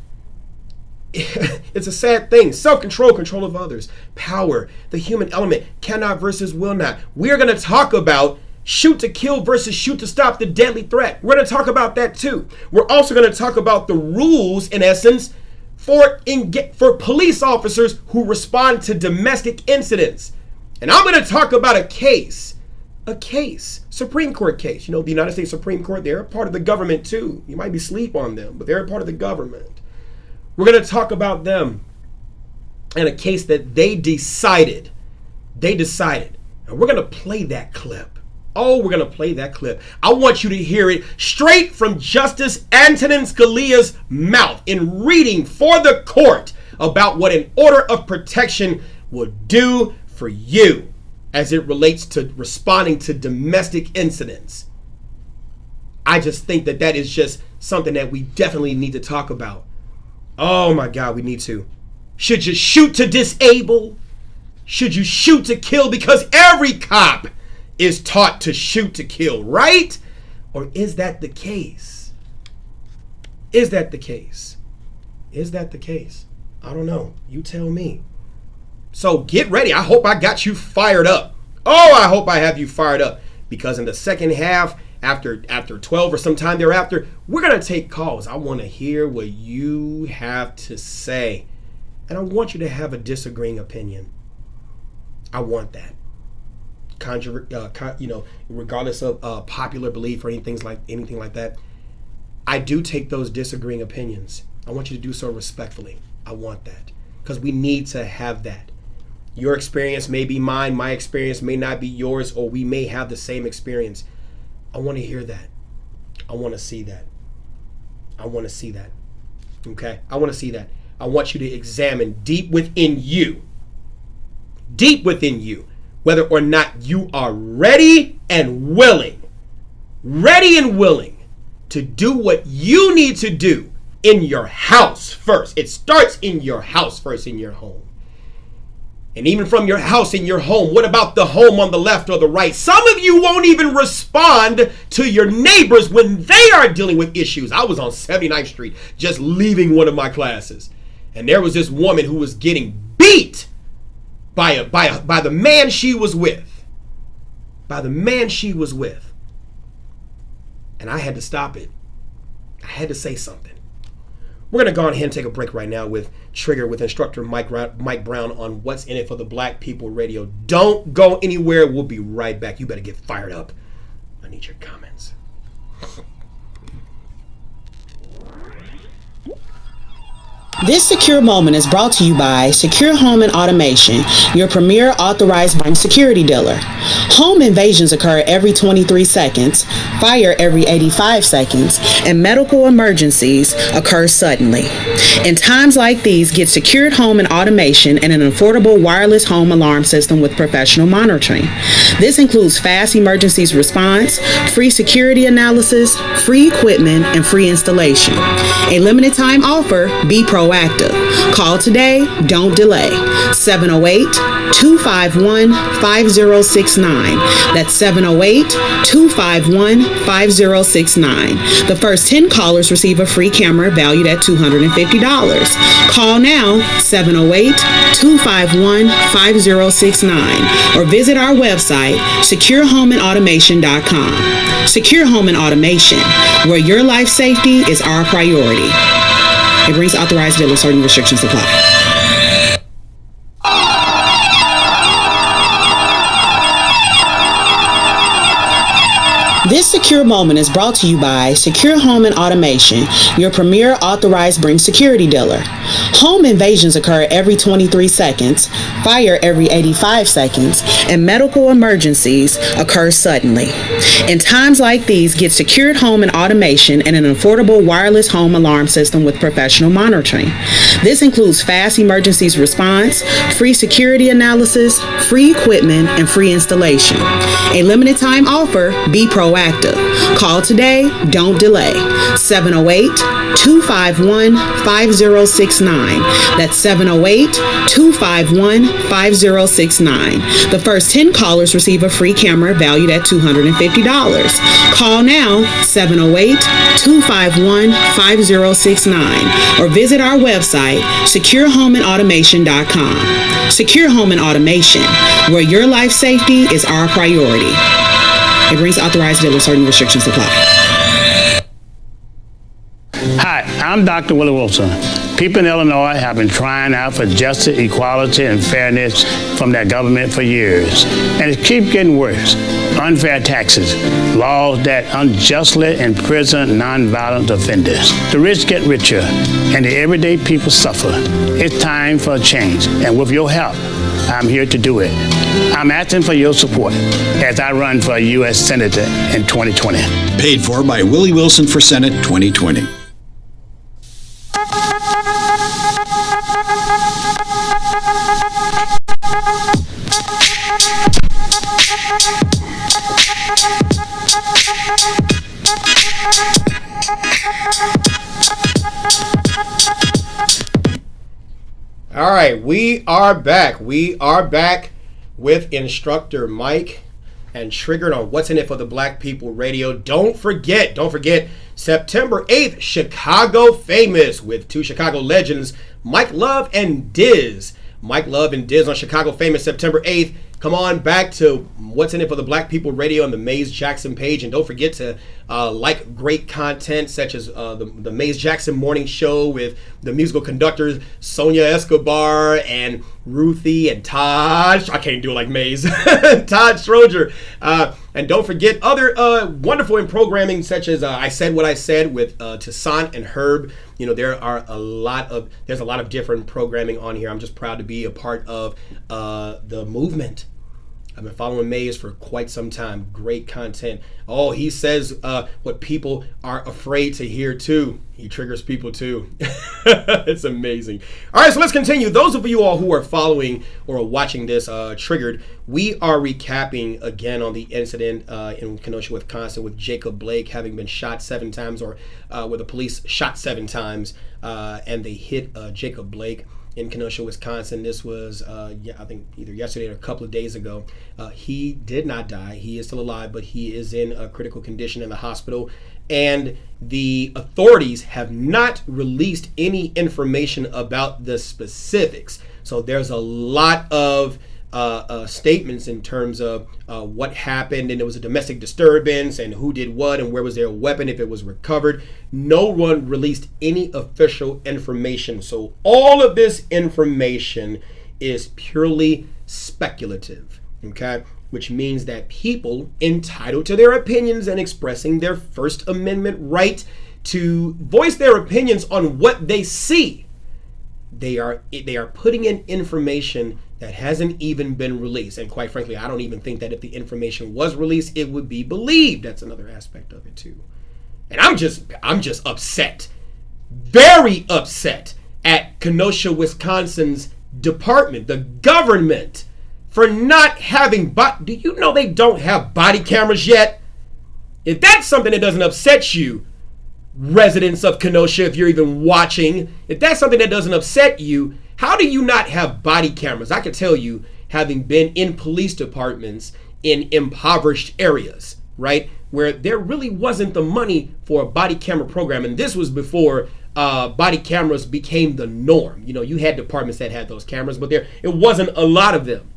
It's a sad thing. Self-control, control of others, power, the human element, cannot versus will not. We're going to talk about shoot to kill versus shoot to stop the deadly threat. We're going to talk about that too. We're also going to talk about the rules, in essence, for police officers who respond to domestic incidents. And I'm going to talk about a case, Supreme Court case. You know, the United States Supreme Court, they're a part of the government too. You might be asleep on them, but they're a part of the government. We're going to talk about them and a case that they decided. And we're going to play that clip. Oh, we're going to play that clip. I want you to hear it straight from Justice Antonin Scalia's mouth in reading for the court about what an order of protection will do for you as it relates to responding to domestic incidents. I just think that is just something that we definitely need to talk about. Oh my God, we need to. Should you shoot to disable? Should you shoot to kill? Because every cop is taught to shoot to kill, right? Or is that the case? Is that the case? I don't know. You tell me. So get ready. I hope I got you fired up. Oh, I hope I have you fired up. Because in the second half, after 12 or sometime thereafter, we're going to take calls. I want to hear what you have to say. And I want you to have a disagreeing opinion. I want that. Regardless of popular belief or anything like that, I do take those disagreeing opinions. I want you to do so respectfully. I want that. Because we need to have that. Your experience may be mine. My experience may not be yours, or we may have the same experience. I want to hear that. I want to see that. Okay? I want to see that. I want you to examine deep within you, whether or not you are ready and willing to do what you need to do in your house first. It starts in your house first, in your home. And even from your house in your home, what about the home on the left or the right? Some of you won't even respond to your neighbors when they are dealing with issues. I was on 79th Street just leaving one of my classes. And there was this woman who was getting beat by the man she was with. And I had to stop it. I had to say something. We're going to go ahead and take a break right now with Trigger with instructor Mike Brown on What's in It for the Black People Radio. Don't go anywhere. We'll be right back. You better get fired up. I need your comments. This secure moment is brought to you by Secure Home and Automation, your premier authorized home security dealer. Home invasions occur every 23 seconds, fire every 85 seconds, and medical emergencies occur suddenly. In times like these, get Secured Home and Automation and an affordable wireless home alarm system with professional monitoring. This includes fast emergencies response, free security analysis, free equipment, and free installation. A limited time offer, be proactive. proactive. Call today, don't delay. 708-251-5069. That's 708-251-5069. The first 10 callers receive a free camera valued at $250. Call now, 708-251-5069, or visit our website, securehomeandautomation.com. Secure Home and Automation, where your life safety is our priority. It brings authorized dealers. Certain restrictions apply. This secure moment is brought to you by Secure Home and Automation, your premier authorized Bring security dealer. Home invasions occur every 23 seconds, fire every 85 seconds, and medical emergencies occur suddenly. In times like these, get secured home and automation and an affordable wireless home alarm system with professional monitoring. This includes fast emergencies response, free security analysis, free equipment, and free installation. A limited time offer, be proactive. Call today, don't delay. 708-251-5069. That's 708-251-5069. The first 10 callers receive a free camera valued at $250. Call now, 708-251-5069, or visit our website, securehomeandautomation.com. Secure Home and Automation, where your life safety is our priority. It brings authorized dealers. Certain restrictions apply. Hi, I'm Dr. Willie Wilson. People in Illinois have been crying out for justice, equality, and fairness from their government for years. And it keeps getting worse. Unfair taxes, laws that unjustly imprison nonviolent offenders. The rich get richer, and the everyday people suffer. It's time for a change, and with your help, I'm here to do it. I'm asking for your support as I run for a U.S. Senator in 2020. Paid for by Willie Wilson for Senate 2020. All right, we are back. We are back with Instructor Mike and Triggered on What's in It for the Black People Radio. Don't forget, September 8th, Chicago Famous with two Chicago legends, Mike Love and Diz. Mike Love and Diz on Chicago Famous, September 8th. Come on back to What's in It for the Black People Radio on the Maze Jackson page. And don't forget to like great content such as the Maze Jackson Morning Show with the musical conductors Sonia Escobar and Ruthie and Todd. I can't do it like Maze. Todd Stroger. And don't forget other wonderful in programming such as I Said What I Said with Toussaint and Herb. You know, there's a lot of different programming on here. I'm just proud to be a part of the movement. I've been following Maze for quite some time. Great content. Oh, he says what people are afraid to hear too. He triggers people too. It's amazing. All right, so let's continue. Those of you all who are following or are watching this Triggered, we are recapping again on the incident in Kenosha, Wisconsin with Jacob Blake having been shot 7 times, or where the police shot 7 times and they hit Jacob Blake in Kenosha, Wisconsin. This was, I think, either yesterday or a couple of days ago. He did not die. He is still alive, but he is in a critical condition in the hospital. And the authorities have not released any information about the specifics. So there's a lot of statements in terms of what happened, and it was a domestic disturbance and who did what and where was their weapon, if it was recovered. No one released any official information. So all of this information is purely speculative, okay? Which means that people entitled to their opinions and expressing their First Amendment right to voice their opinions on what they see, they are putting in information that hasn't even been released. And quite frankly, I don't even think that if the information was released, it would be believed. That's another aspect of it too. And I'm just upset, very upset at Kenosha, Wisconsin's department, the government, for not having, do you know they don't have body cameras yet? If that's something that doesn't upset you, residents of Kenosha, if you're even watching, if that's something that doesn't upset you, how do you not have body cameras? I can tell you, having been in police departments in impoverished areas, right, where there really wasn't the money for a body camera program, and this was before body cameras became the norm. You know, you had departments that had those cameras, but it wasn't a lot of them.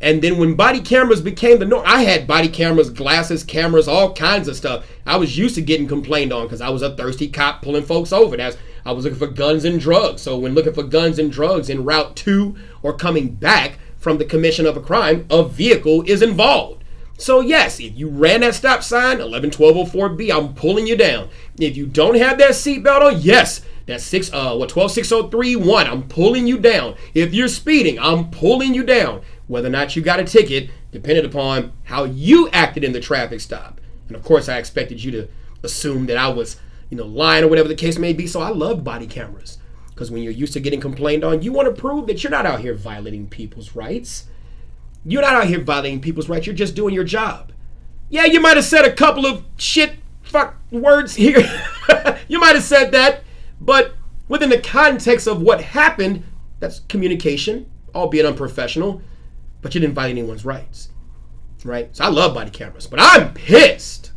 And then when body cameras became the norm, I had body cameras, glasses, cameras, all kinds of stuff. I was used to getting complained on because I was a thirsty cop pulling folks over. I was looking for guns and drugs. So when looking for guns and drugs en route to or coming back from the commission of a crime, a vehicle is involved. So yes, if you ran that stop sign, 11-1204B, I'm pulling you down. If you don't have that seatbelt on, yes, that's 12-6031, I'm pulling you down. If you're speeding, I'm pulling you down. Whether or not you got a ticket depended upon how you acted in the traffic stop. And of course, I expected you to assume that I was, lying or whatever the case may be. So I love body cameras because when you're used to getting complained on, you want to prove that you're not out here violating people's rights. You're not out here violating people's rights. You're just doing your job. Yeah, you might have said a couple of fuck words here. You might have said that, but within the context of what happened, that's communication, albeit unprofessional. But you didn't violate anyone's rights, right? So I love body cameras, but I'm pissed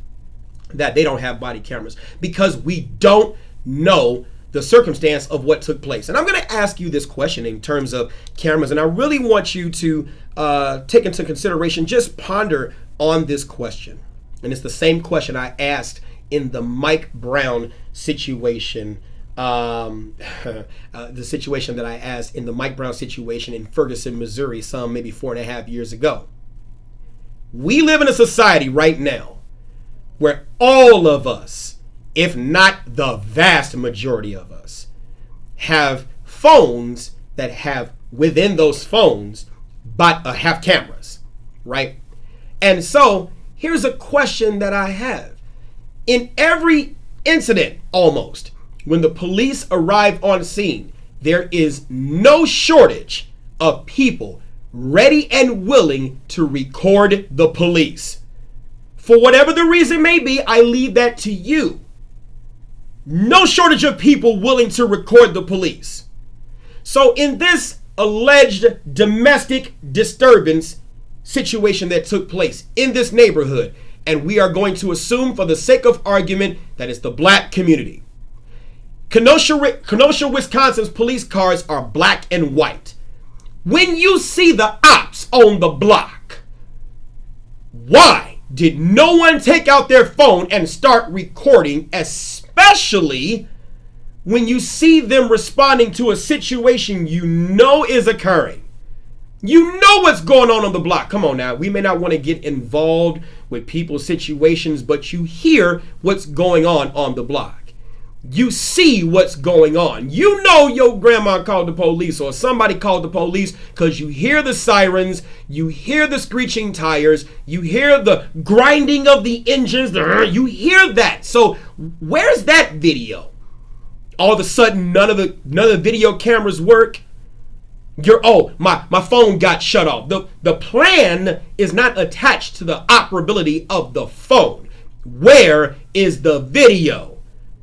that they don't have body cameras because we don't know the circumstance of what took place. And I'm going to ask you this question in terms of cameras, and I really want you to take into consideration, just ponder on this question. And it's the same question I asked in the Mike Brown situation. The situation that I asked in the Mike Brown situation in Ferguson, Missouri, some maybe 4.5 years ago. We live in a society right now where all of us, if not the vast majority of us, have phones that have within those phones have cameras, right? And so here's a question that I have. In every incident, almost, when the police arrive on scene, there is no shortage of people ready and willing to record the police. For whatever the reason may be, I leave that to you. No shortage of people willing to record the police. So in this alleged domestic disturbance situation that took place in this neighborhood, and we are going to assume for the sake of argument that it's the black community. Kenosha, Wisconsin's police cars are black and white. When you see the ops on the block, why did no one take out their phone and start recording, especially when you see them responding to a situation you know is occurring? You know what's going on the block. Come on now. We may not want to get involved with people's situations, but you hear what's going on the block. You see what's going on. You know your grandma called the police or somebody called the police because you hear the sirens, you hear the screeching tires, you hear the grinding of the engines, you hear that. So where's that video? All of a sudden none of the video cameras work. My phone got shut off. The plan is not attached to the operability of the phone. Where is the video?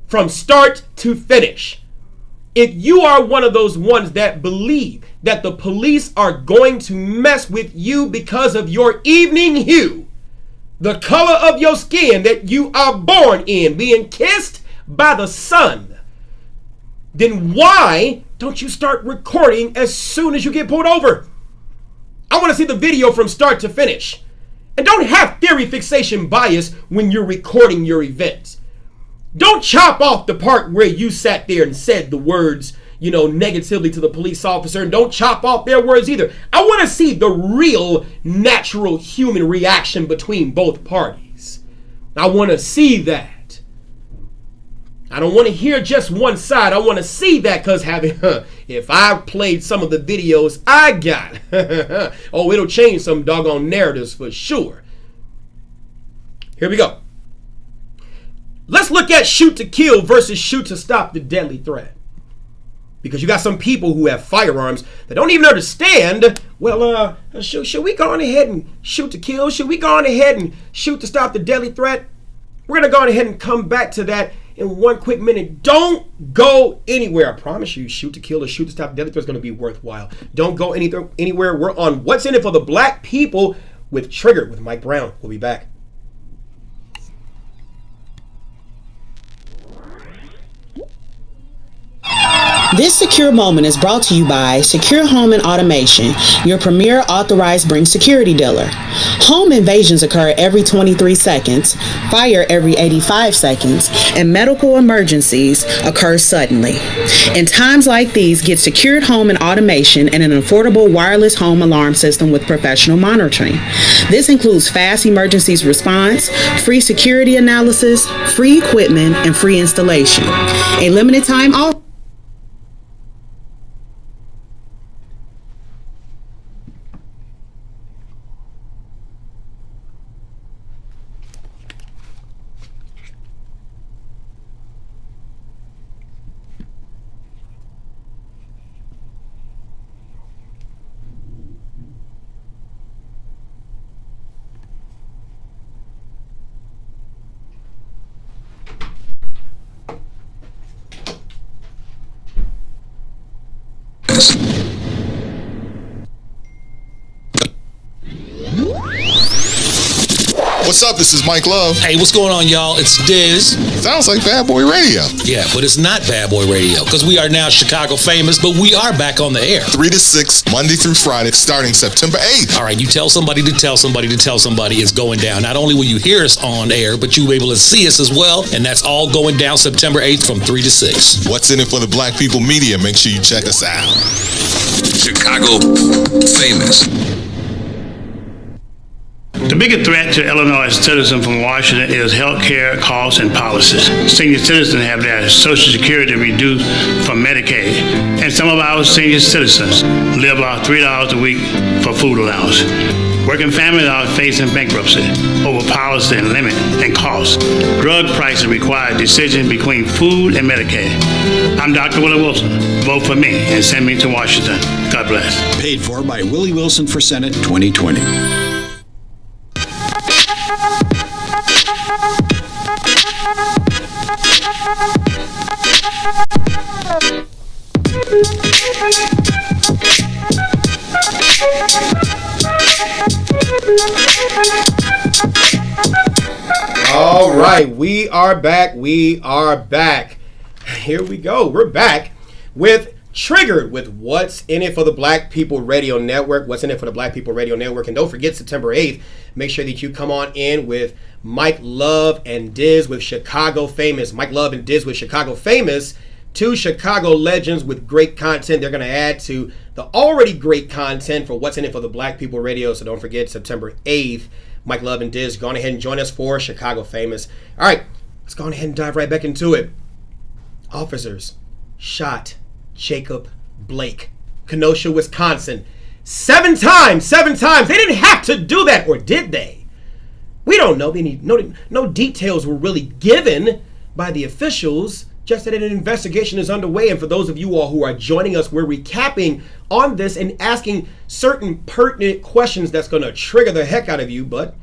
From start to finish. If you are one of those ones that believe that the police are going to mess with you because of your evening hue, the color of your skin that you are born in, being kissed by the sun, then why don't you start recording as soon as you get pulled over? I want to see the video from start to finish. And don't have theory fixation bias when you're recording your events. Don't chop off the part where you sat there and said the words, negatively to the police officer, and don't chop off their words either. I want to see the real natural human reaction between both parties. I want to see that. I don't want to hear just one side. I want to see that because if I played some of the videos I got, it'll change some doggone narratives for sure. Here we go. Let's look at shoot to kill versus shoot to stop the deadly threat. Because you got some people who have firearms that don't even understand, should we go on ahead and shoot to kill? Should we go on ahead and shoot to stop the deadly threat? We're going to go on ahead and come back to that in 1 quick minute. Don't go anywhere. I promise you, Shoot to Kill or Shoot to Stop the Deadly Threat is going to be worthwhile. Don't go anywhere. We're on What's in It for the Black People with Triggered with Mike Brown. We'll be back. This secure moment is brought to you by Secure Home and Automation, your premier authorized Bring security dealer. Home invasions occur every 23 seconds, fire every 85 seconds, and medical emergencies occur suddenly. In times like these, get secured home and automation and an affordable wireless home alarm system with professional monitoring. This includes fast emergencies response, free security analysis, free equipment, and free installation. A limited time offer. What's up? This is Mike Love. Hey, what's going on, y'all? It's Diz. Sounds like Bad Boy Radio. Yeah, but it's not Bad Boy Radio because we are now Chicago famous, but we are back on the air. 3 to 6, Monday through Friday, starting September 8th. All right, you tell somebody to tell somebody to tell somebody it's going down. Not only will you hear us on air, but you'll be able to see us as well, and that's all going down September 8th from 3 to 6. What's in it for the Black People Media? Make sure you check us out. Chicago famous. The biggest threat to Illinois citizens from Washington is health care costs and policies. Senior citizens have their Social Security reduced from Medicaid, and some of our senior citizens live off $3 a week for food allowance. Working families are facing bankruptcy over policy and limit and cost. Drug prices require decisions between food and Medicaid. I'm Dr. Willie Wilson. Vote for me and send me to Washington. God bless. Paid for by Willie Wilson for Senate 2020. All right, we are back. We are back. Here we go. We're back with Triggered with What's in It for the Black People Radio Network. What's in It for the Black People Radio Network. And don't forget, September 8th, make sure that you come on in with Mike Love and Diz with Chicago Famous. Mike Love and Diz with Chicago Famous. Two Chicago legends with great content. They're going to add to the already great content for What's in It for the Black People Radio. So don't forget, September 8th, Mike Love and Diz, go on ahead and join us for Chicago Famous. All right, let's go on ahead and dive right back into it. Officers shot Jacob Blake, Kenosha, Wisconsin. 7 times. They didn't have to do that, or did they? We don't know. No details were really given by the officials, just that an investigation is underway. And for those of you all who are joining us, we're recapping on this and asking certain pertinent questions that's going to trigger the heck out of you, but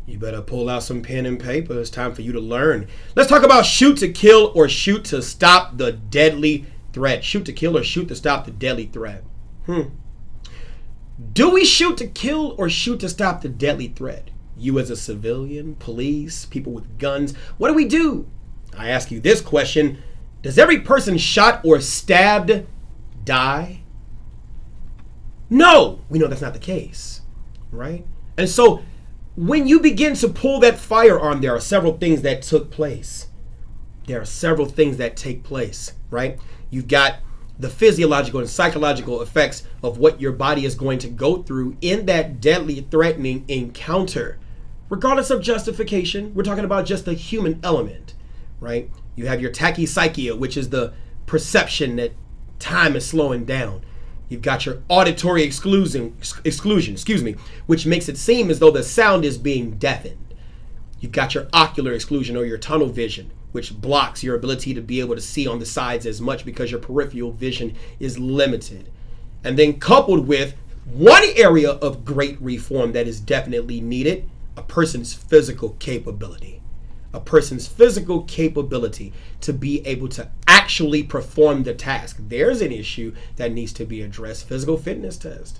you better pull out some pen and paper. It's time for you to learn. Let's talk about shoot to kill or shoot to stop the deadly threat. Shoot to kill or shoot to stop the deadly threat. Do we shoot to kill or shoot to stop the deadly threat? You as a civilian, police, people with guns, what do we do? I ask you this question. Does every person shot or stabbed die? No, we know that's not the case, right? And so when you begin to pull that firearm, there are several things that took place. There are several things that take place, right? You've got the physiological and psychological effects of what your body is going to go through in that deadly, threatening encounter. Regardless of justification, we're talking about just the human element, right? You have your tachypsychia, which is the perception that time is slowing down. You've got your auditory exclusion, which makes it seem as though the sound is being deafened. You've got your ocular exclusion or your tunnel vision, which blocks your ability to be able to see on the sides as much because your peripheral vision is limited. And then coupled with one area of great reform that is definitely needed, a person's physical capability. a person's physical capability to be able to actually perform the task. There's an issue that needs to be addressed. Physical fitness test.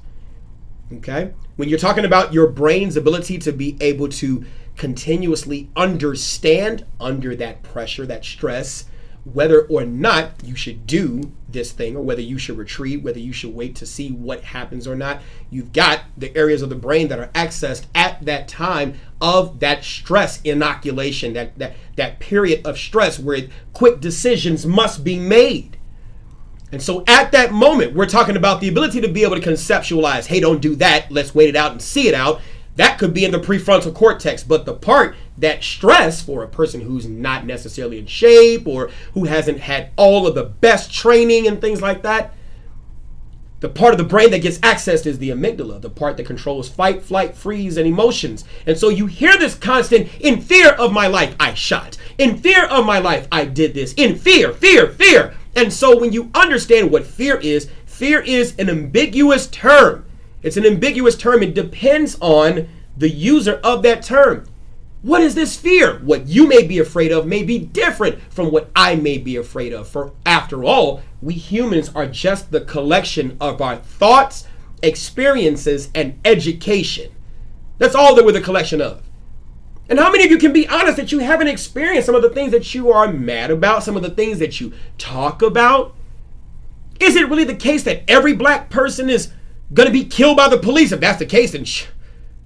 Okay? When you're talking about your brain's ability to be able to continuously understand under that pressure, that stress, whether or not you should do this thing, or whether you should retreat, whether you should wait to see what happens or not, you've got the areas of the brain that are accessed at that time of that stress inoculation, that period of stress where quick decisions must be made. And so at that moment, we're talking about the ability to be able to conceptualize, hey, don't do that, let's wait it out and see it out. That could be in the prefrontal cortex, but the part that stress for a person who's not necessarily in shape or who hasn't had all of the best training and things like that, the part of the brain that gets accessed is the amygdala, the part that controls fight, flight, freeze, and emotions. And so you hear this constant, in fear of my life, I shot. In fear of my life, I did this. In fear, fear, fear. And so when you understand what fear is an ambiguous term. It's an ambiguous term. It depends on the user of that term. What is this fear? What you may be afraid of may be different from what I may be afraid of. For after all, we humans are just the collection of our thoughts, experiences, and education. That's all that we're the collection of. And how many of you can be honest that you haven't experienced some of the things that you are mad about, some of the things that you talk about? Is it really the case that every black person is going to be killed by the police? If that's the case, then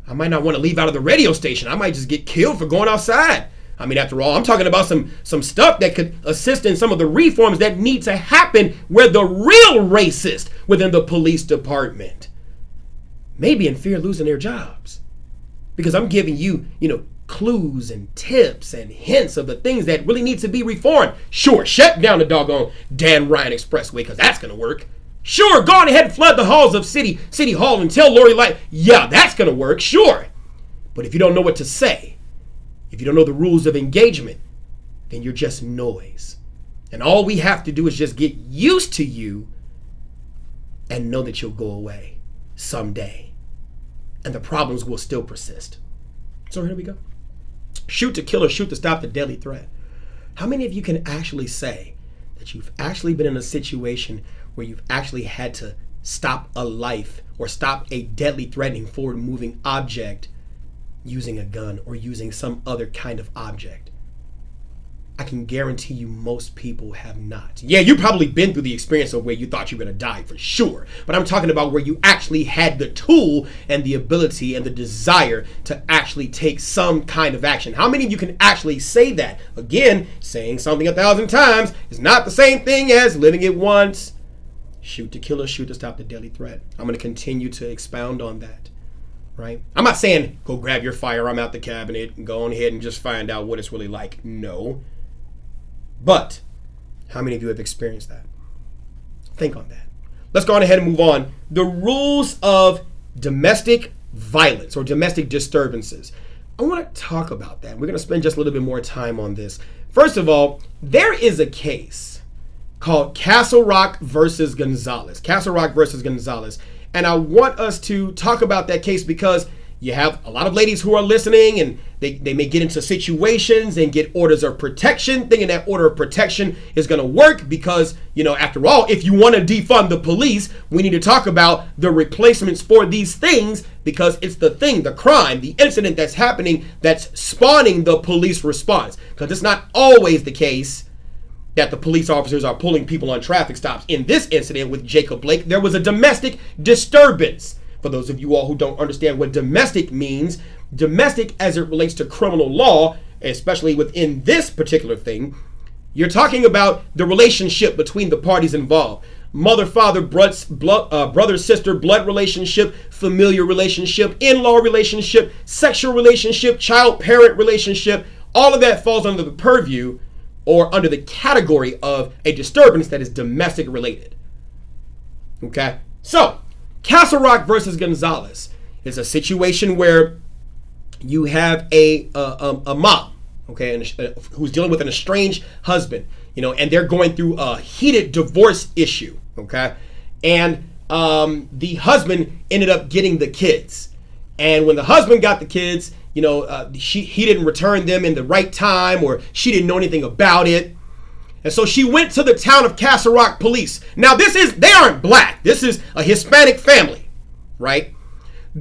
I might not want to leave out of the radio station. I might just get killed for going outside. I mean, after all, I'm talking about some stuff that could assist in some of the reforms that need to happen where the real racist within the police department may be in fear of losing their jobs. Because I'm giving you, clues and tips and hints of the things that really need to be reformed. Sure, shut down the doggone Dan Ryan Expressway, because that's going to work. Sure, go on ahead and flood the halls of City Hall and tell Lori Light, yeah, that's going to work, sure. But if you don't know what to say, if you don't know the rules of engagement, then you're just noise. And all we have to do is just get used to you and know that you'll go away someday. And the problems will still persist. So here we go. Shoot to kill or shoot to stop the deadly threat. How many of you can actually say that you've actually been in a situation where you've actually had to stop a life or stop a deadly, threatening, forward-moving object using a gun or using some other kind of object? I can guarantee you most people have not. Yeah, you've probably been through the experience of where you thought you were going to die for sure. But I'm talking about where you actually had the tool and the ability and the desire to actually take some kind of action. How many of you can actually say that? Again, saying something 1,000 times is not the same thing as living it once. Shoot to kill or shoot to stop the deadly threat. I'm going to continue to expound on that. Right? I'm not saying go grab your firearm out the cabinet and go on ahead and just find out what it's really like. No. But how many of you have experienced that? Think on that. Let's go on ahead and move on. The rules of domestic violence or domestic disturbances. I want to talk about that. We're going to spend just a little bit more time on this. First of all, there is a case called Castle Rock versus Gonzalez. Castle Rock versus Gonzalez. And I want us to talk about that case because you have a lot of ladies who are listening and they may get into situations and get orders of protection, thinking that order of protection is going to work because, after all, if you want to defund the police, we need to talk about the replacements for these things because it's the thing, the crime, the incident that's happening that's spawning the police response. Because it's not always the case that the police officers are pulling people on traffic stops. In this incident with Jacob Blake, there was a domestic disturbance. For those of you all who don't understand what domestic means, domestic as it relates to criminal law, especially within this particular thing, you're talking about the relationship between the parties involved. Mother, father, brother, sister, blood relationship, familiar relationship, in-law relationship, sexual relationship, child-parent relationship. All of that falls under the purview or under the category of a disturbance that is domestic related. Okay? So, Castle Rock versus Gonzalez is a situation where you have a mom, okay, who's dealing with an estranged husband, and they're going through a heated divorce issue, okay, and the husband ended up getting the kids, And when the husband got the kids, he didn't return them in the right time, or she didn't know anything about it. And so she went to the town of Castle Rock police. Now they aren't black. This is a Hispanic family, right?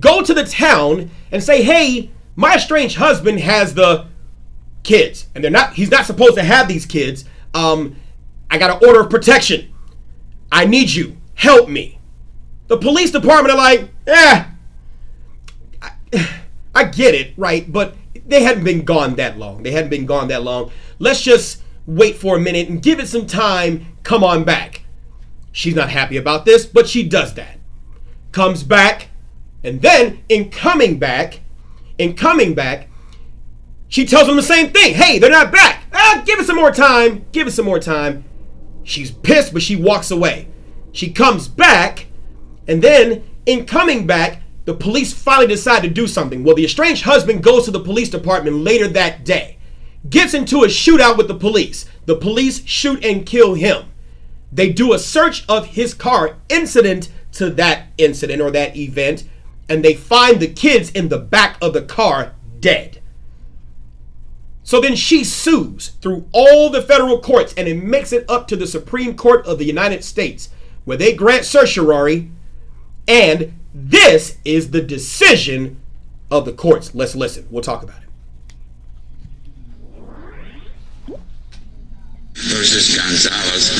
Go to the town and say, hey, my estranged husband has the kids, and he's not supposed to have these kids. I got an order of protection. I need you. Help me. The police department are like, I get it, right? But they hadn't been gone that long. Let's just wait for a minute and give it some time. Come on back. She's not happy about this, but she does that. Comes back, and then in coming back, she tells them the same thing. Hey, they're not back. Give it some more time. She's pissed, but she walks away. She comes back, and then in coming back, the police finally decide to do something. Well, the estranged husband goes to the police department later that day, gets into a shootout with the police. The police shoot and kill him. They do a search of his car incident to that incident or that event, and they find the kids in the back of the car dead. So then she sues through all the federal courts, and it makes it up to the Supreme Court of the United States, where they grant certiorari, and this is the decision of the courts. Let's listen. We'll talk about it. Versus Gonzalez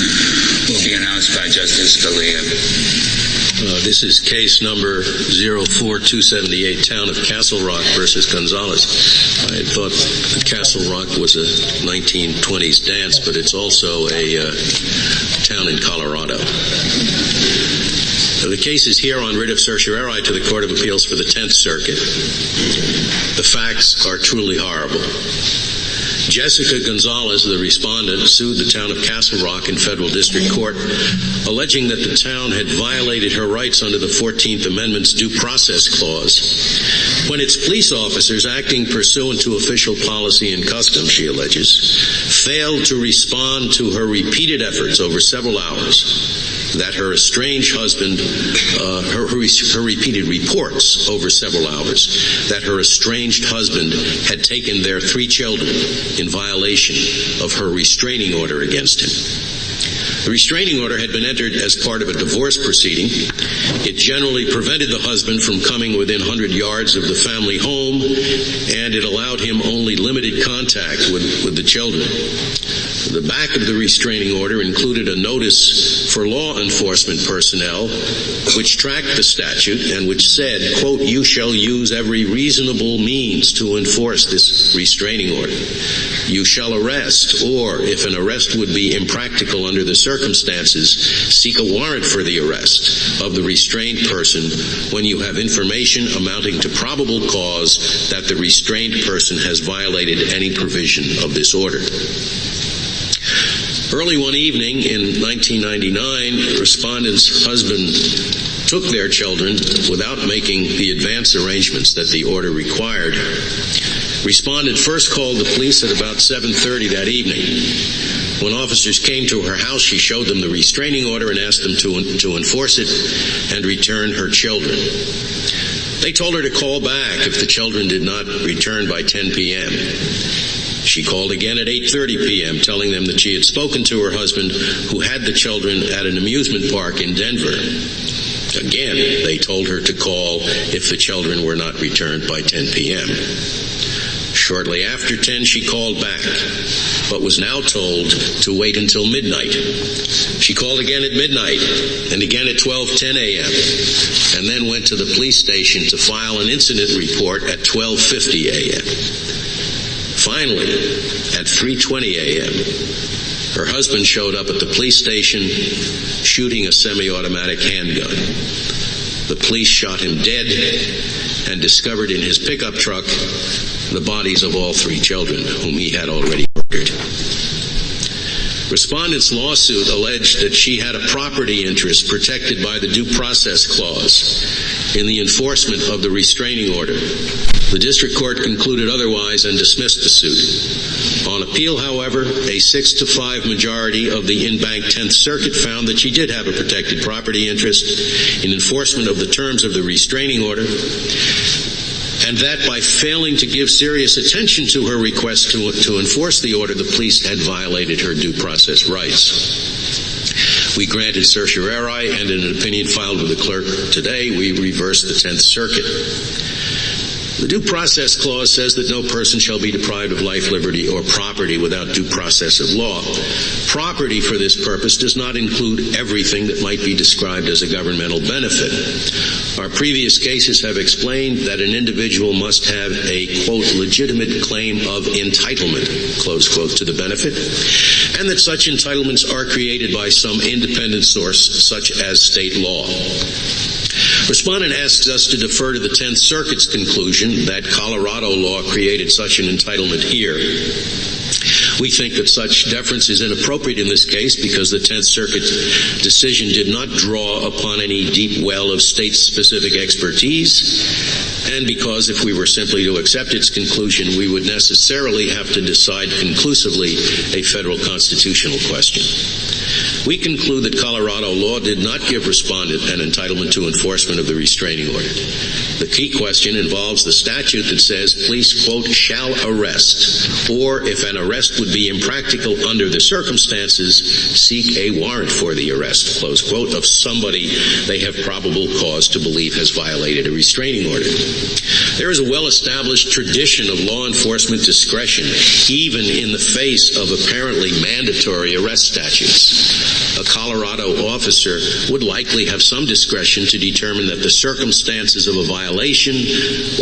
will be announced by Justice Scalia. This is case number 04278, Town of Castle Rock versus Gonzalez. I thought Castle Rock was a 1920s dance, but it's also a town in Colorado. The case is here on writ of certiorari to the Court of Appeals for the 10th Circuit. The facts are truly horrible. Jessica Gonzalez, the respondent, sued the town of Castle Rock in federal district court, alleging that the town had violated her rights under the 14th Amendment's due process clause when its police officers, acting pursuant to official policy and custom, she alleges, failed to respond to her repeated efforts over several hours that her estranged husband, her repeated reports over several hours that her estranged husband had taken their 3 children in violation of her restraining order against him. The restraining order had been entered as part of a divorce proceeding. It generally prevented the husband from coming within 100 yards of the family home, and it allowed him only limited contact with the children. The back of the restraining order included a notice for law enforcement personnel which tracked the statute and which said, quote, "You shall use every reasonable means to enforce this restraining order. You shall arrest, or if an arrest would be impractical under the circumstances, seek a warrant for the arrest of the restrained person when you have information amounting to probable cause that the restrained person has violated any provision of this order." Early one evening in 1999, respondent's husband took their children without making the advance arrangements that the order required. Respondent first called the police at about 7:30 that evening. When officers came to her house, she showed them the restraining order and asked them to enforce it and return her children. They told her to call back if the children did not return by 10 p.m. She called again at 8:30 p.m., telling them that she had spoken to her husband, who had the children at an amusement park in Denver. Again, they told her to call if the children were not returned by 10 p.m. Shortly after 10, she called back, but was now told to wait until midnight. She called again at midnight, and again at 12:10 a.m., and then went to the police station to file an incident report at 12:50 a.m. Finally, at 3:20 a.m., her husband showed up at the police station shooting a semi-automatic handgun. The police shot him dead and discovered in his pickup truck the bodies of all 3 children whom he had already murdered. Respondent's lawsuit alleged that she had a property interest protected by the Due Process Clause in the enforcement of the restraining order. The district court concluded otherwise and dismissed the suit. On appeal, however, a 6-5 majority of the in-bank 10th Circuit found that she did have a protected property interest in enforcement of the terms of the restraining order, and that by failing to give serious attention to her request to enforce the order, the police had violated her due process rights. We granted certiorari, and in an opinion filed with the clerk today, we reversed the 10th Circuit. The Due Process Clause says that no person shall be deprived of life, liberty, or property without due process of law. Property for this purpose does not include everything that might be described as a governmental benefit. Our previous cases have explained that an individual must have a, quote, legitimate claim of entitlement, close quote, to the benefit, and that such entitlements are created by some independent source, such as state law. Respondent asks us to defer to the 10th Circuit's conclusion that Colorado law created such an entitlement here. We think that such deference is inappropriate in this case because the 10th Circuit decision did not draw upon any deep well of state-specific expertise, and because if we were simply to accept its conclusion, we would necessarily have to decide conclusively a federal constitutional question. We conclude that Colorado law did not give respondent an entitlement to enforcement of the restraining order. The key question involves the statute that says police, quote, shall arrest, or if an arrest would be impractical under the circumstances, seek a warrant for the arrest, close quote, of somebody they have probable cause to believe has violated a restraining order. There is a well-established tradition of law enforcement discretion, even in the face of apparently mandatory arrest statutes. A Colorado officer would likely have some discretion to determine that the circumstances of a violation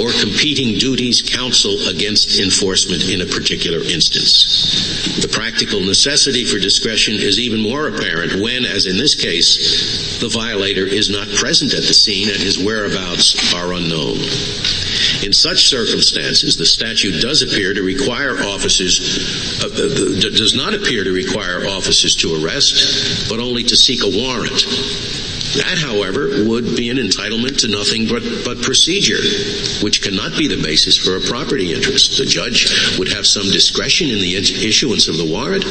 or competing duties counsel against enforcement in a particular instance. The practical necessity for discretion is even more apparent when, as in this case, the violator is not present at the scene and his whereabouts are unknown. In such circumstances, the statute does not appear to require officers to arrest, but only to seek a warrant. That, however, would be an entitlement to nothing but procedure, which cannot be the basis for a property interest. The judge would have some discretion in the issuance of the warrant,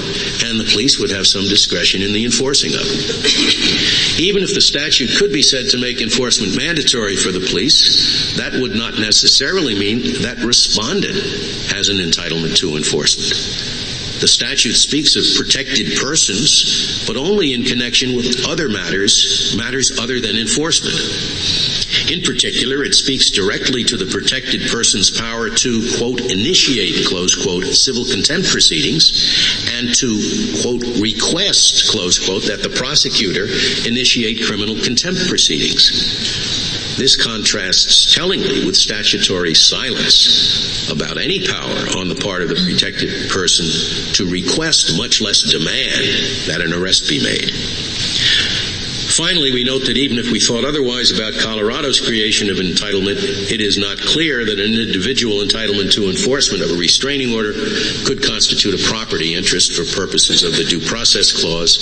and the police would have some discretion in the enforcing of it. Even if the statute could be said to make enforcement mandatory for the police, that would not necessarily mean that respondent has an entitlement to enforcement. The statute speaks of protected persons, but only in connection with other matters other than enforcement. In particular, it speaks directly to the protected person's power to, quote, initiate, close quote, civil contempt proceedings, and to, quote, request, close quote, that the prosecutor initiate criminal contempt proceedings. This contrasts tellingly with statutory silence about any power on the part of the protected person to request, much less demand, that an arrest be made. Finally, we note that even if we thought otherwise about Colorado's creation of entitlement, it is not clear that an individual entitlement to enforcement of a restraining order could constitute a property interest for purposes of the Due Process Clause.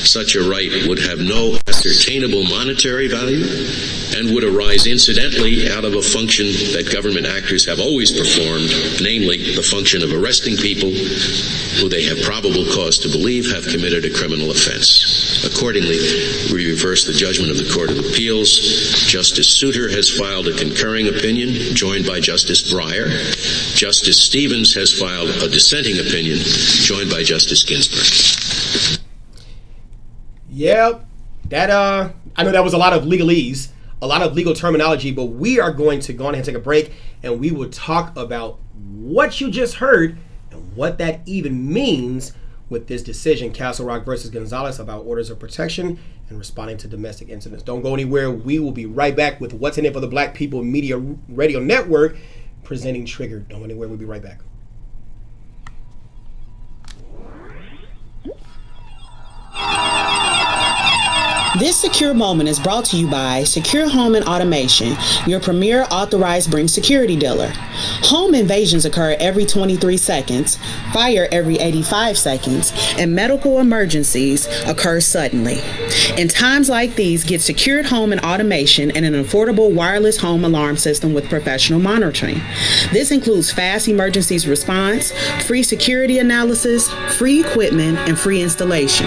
Such a right would have no ascertainable monetary value and would arise incidentally out of a function that government actors have always performed, namely the function of arresting people who they have probable cause to believe have committed a criminal offense. Accordingly, we reverse the judgment of the Court of Appeals. Justice Souter has filed a concurring opinion, joined by Justice Breyer. Justice Stevens has filed a dissenting opinion, joined by Justice Ginsburg. Yep, I know that was a lot of legalese, a lot of legal terminology, but we are going to go on and take a break, and we will talk about what you just heard and what that even means with this decision, Castle Rock versus Gonzalez, about orders of protection and responding to domestic incidents. Don't go anywhere. We will be right back with What's in It for the Black People Media Radio Network, presenting Triggered. Don't go anywhere. We'll be right back. This secure moment is brought to you by Secure Home and Automation, your premier authorized Bring security dealer. Home invasions occur every 23 seconds, fire every 85 seconds, and medical emergencies occur suddenly. In times like these, get Secured Home and Automation and an affordable wireless home alarm system with professional monitoring. This includes fast emergencies response, free security analysis, free equipment, and free installation.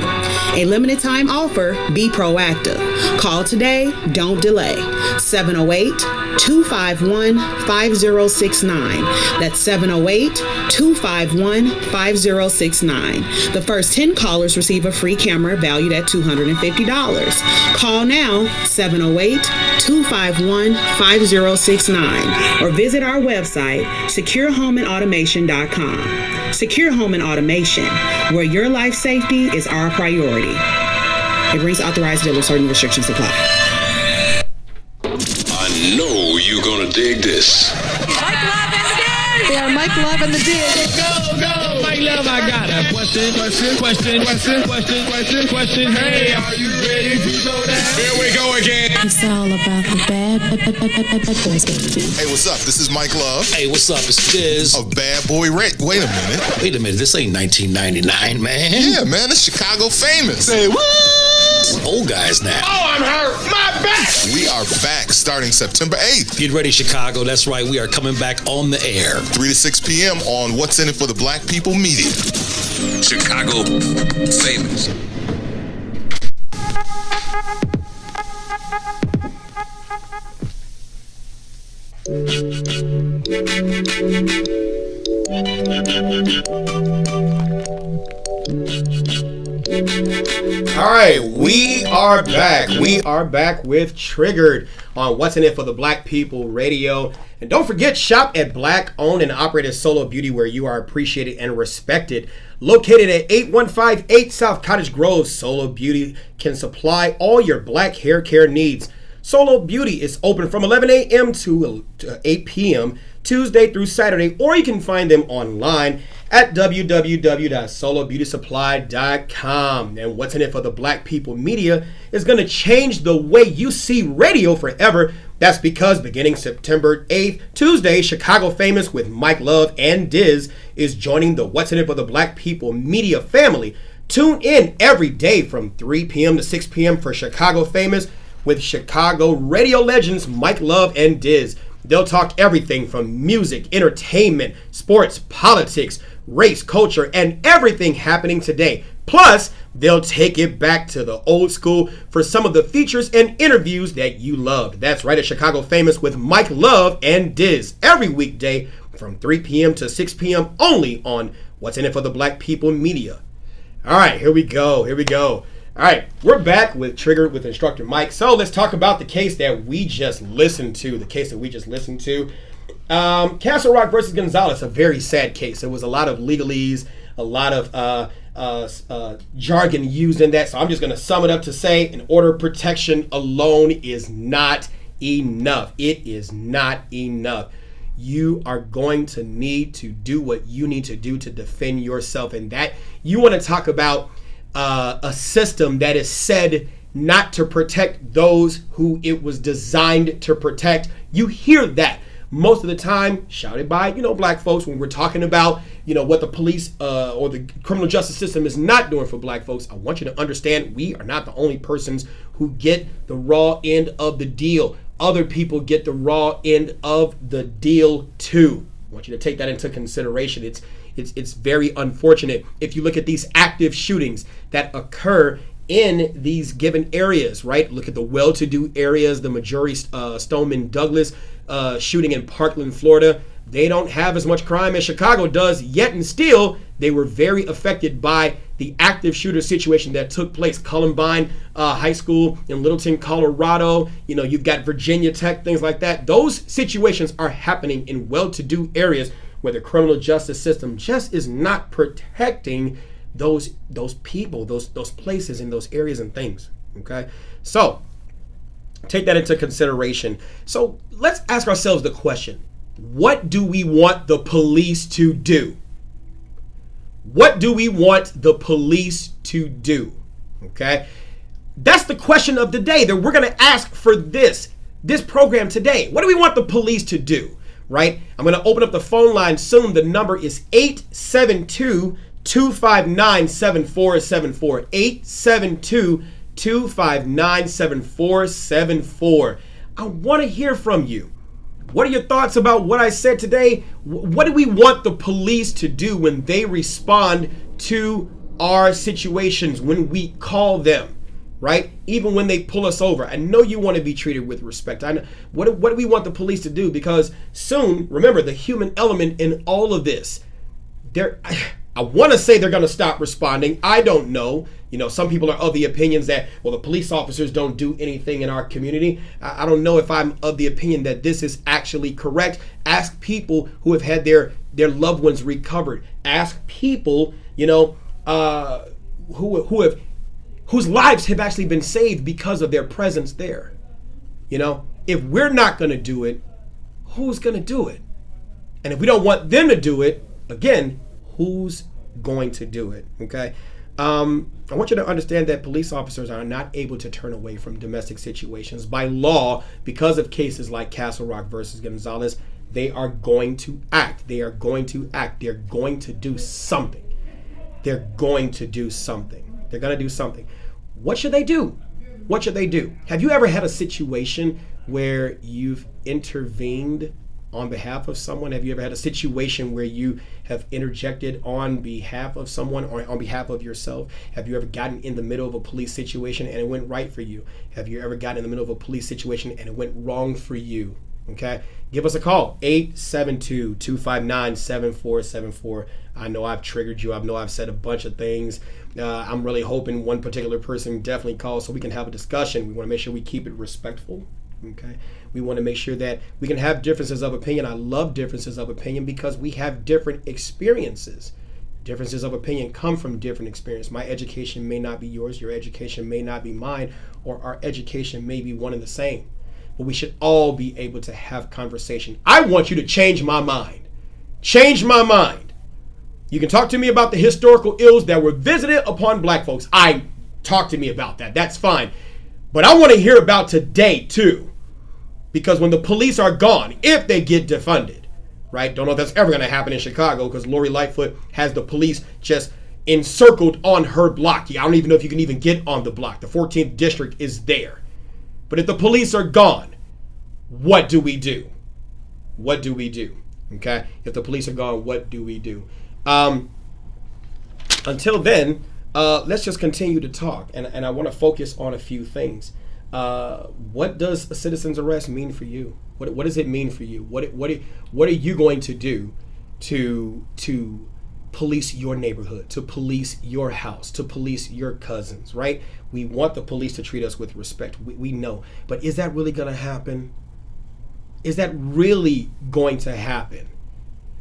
A limited time offer, be proactive. proactive. Call today, don't delay. 708-251-5069. That's 708-251-5069. The first 10 callers receive a free camera valued at $250. Call now, 708-251-5069, or visit our website, securehomeandautomation.com. Secure Home and Automation, where your life safety is our priority. It brings authorized dealers. Certain restrictions apply. I know you're gonna dig this. Yeah, Mike Love and the Diz. Go, Mike Love, I got a question. Hey, are you ready to go down? Here we go again. It's all about the bad boys, baby. Hey, what's up? This is Mike Love. Hey, what's up? It's Diz. Of Bad Boy Rick. Wait a minute. This ain't 1999, man. Yeah, man, it's Chicago famous. Say what? We're old guys now. Oh, I'm hurt. My back. We are back starting September 8th. Get ready, Chicago. That's right. We are coming back on the air. 3 to 6 p.m. on What's in It for the Black People Media. Chicago famous. All right, we are back. We are back with Triggered on What's in It for the Black People Radio. And don't forget, shop at Black-owned and operated Solo Beauty, where you are appreciated and respected. Located at 8158 South Cottage Grove, Solo Beauty can supply all your black hair care needs. Solo Beauty is open from 11 a.m. to 8 p.m. Tuesday through Saturday, or you can find them online at www.solobeautysupply.com. And What's in It for the Black People Media is going to change the way you see radio forever. That's because beginning September 8th, Tuesday, Chicago Famous with Mike Love and Diz is joining the What's in It for the Black People Media family. Tune in every day from 3 p.m. to 6 p.m. for Chicago Famous with Chicago radio legends Mike Love and Diz. They'll talk everything from music, entertainment, sports, politics, race, culture, and everything happening today. Plus, they'll take it back to the old school for some of the features and interviews that you loved. That's right, at Chicago Famous with Mike Love and Diz every weekday from 3 p.m. to 6 p.m. only on What's in It for the Black People Media. All right, here we go. All right, we're back with Triggered with Instructor Mike. So let's talk about the case that we just listened to. Castle Rock versus Gonzalez, a very sad case. There was a lot of legalese, a lot of jargon used in that. So I'm just going to sum it up to say an order of protection alone is not enough. It is not enough. You are going to need to do what you need to do to defend yourself. And that you want to talk about a system that is said not to protect those who it was designed to protect. You hear that most of the time shouted by, black folks when we're talking about, what the police or the criminal justice system is not doing for black folks. I want you to understand we are not the only persons who get the raw end of the deal. Other people get the raw end of the deal too. I want you to take that into consideration. It's very unfortunate. If you look at these active shootings that occur in these given areas, right? Look at the well-to-do areas, the Marjory Stoneman Douglas shooting in Parkland, Florida. They don't have as much crime as Chicago does, yet and still, they were very affected by the active shooter situation that took place. Columbine High School in Littleton, Colorado. You've got Virginia Tech, things like that. Those situations are happening in well-to-do areas where the criminal justice system just is not protecting those people, those places in those areas and things. Okay, so take that into consideration. So let's ask ourselves the question: what do we want the police to do? What do we want the police to do? Okay, that's the question of the day that we're going to ask for this program today. What do we want the police to do? Right? I'm going to open up the phone line soon. The number is 872-259-7474. 872-259-7474. I want to hear from you. What are your thoughts about what I said today? What do we want the police to do when they respond to our situations, when we call them? right? Even when they pull us over, I know you want to be treated with respect. I know what do we want the police to do? Because soon, remember the human element in all of this. I want to say they're going to stop responding. I don't know. You know, some people are of the opinions that, well, the police officers don't do anything in our community. I don't know if I'm of the opinion that this is actually correct. Ask people who have had their loved ones recovered. Ask people, you know, whose lives have actually been saved because of their presence there. You know, if we're not going to do it, who's going to do it? And if we don't want them to do it, again, who's going to do it? Okay. I want you to understand that police officers are not able to turn away from domestic situations. By law, because of cases like Castle Rock versus Gonzalez, they are going to act. They are going to act. They're going to do something. They're going to do something. They're going to do something. What should they do? What should they do? Have you ever had a situation where you've intervened on behalf of someone? Have you ever had a situation where you have interjected on behalf of someone or on behalf of yourself? Have you ever gotten in the middle of a police situation and it went right for you? Have you ever gotten in the middle of a police situation and it went wrong for you? Okay, give us a call, 872-259-7474. I know I've triggered you. I know I've said a bunch of things. I'm really hoping one particular person definitely calls so we can have a discussion. We want to make sure we keep it respectful. Okay, we want to make sure that we can have differences of opinion. I love differences of opinion because we have different experiences. Differences of opinion come from different experience. My education may not be yours. Your education may not be mine, or our education may be one and the same. But we should all be able to have conversation. I want you to change my mind. Change my mind. You can talk to me about the historical ills that were visited upon black folks. Talk to me about that. That's fine. But I want to hear about today too. Because when the police are gone, if they get defunded, right? Don't know if that's ever going to happen in Chicago because Lori Lightfoot has the police just encircled on her block. I don't even know if you can even get on the block. The 14th district is there. But if the police are gone, what do we do? What do we do? Okay? If the police are gone, what do we do? Until then, let's just continue to talk. And I want to focus on a few things. What does a citizen's arrest mean for you? What does it mean for you? What are you going to do to police your neighborhood, to police your house, to police your cousins, right? We want the police to treat us with respect. We know. But is that really going to happen? Is that really going to happen?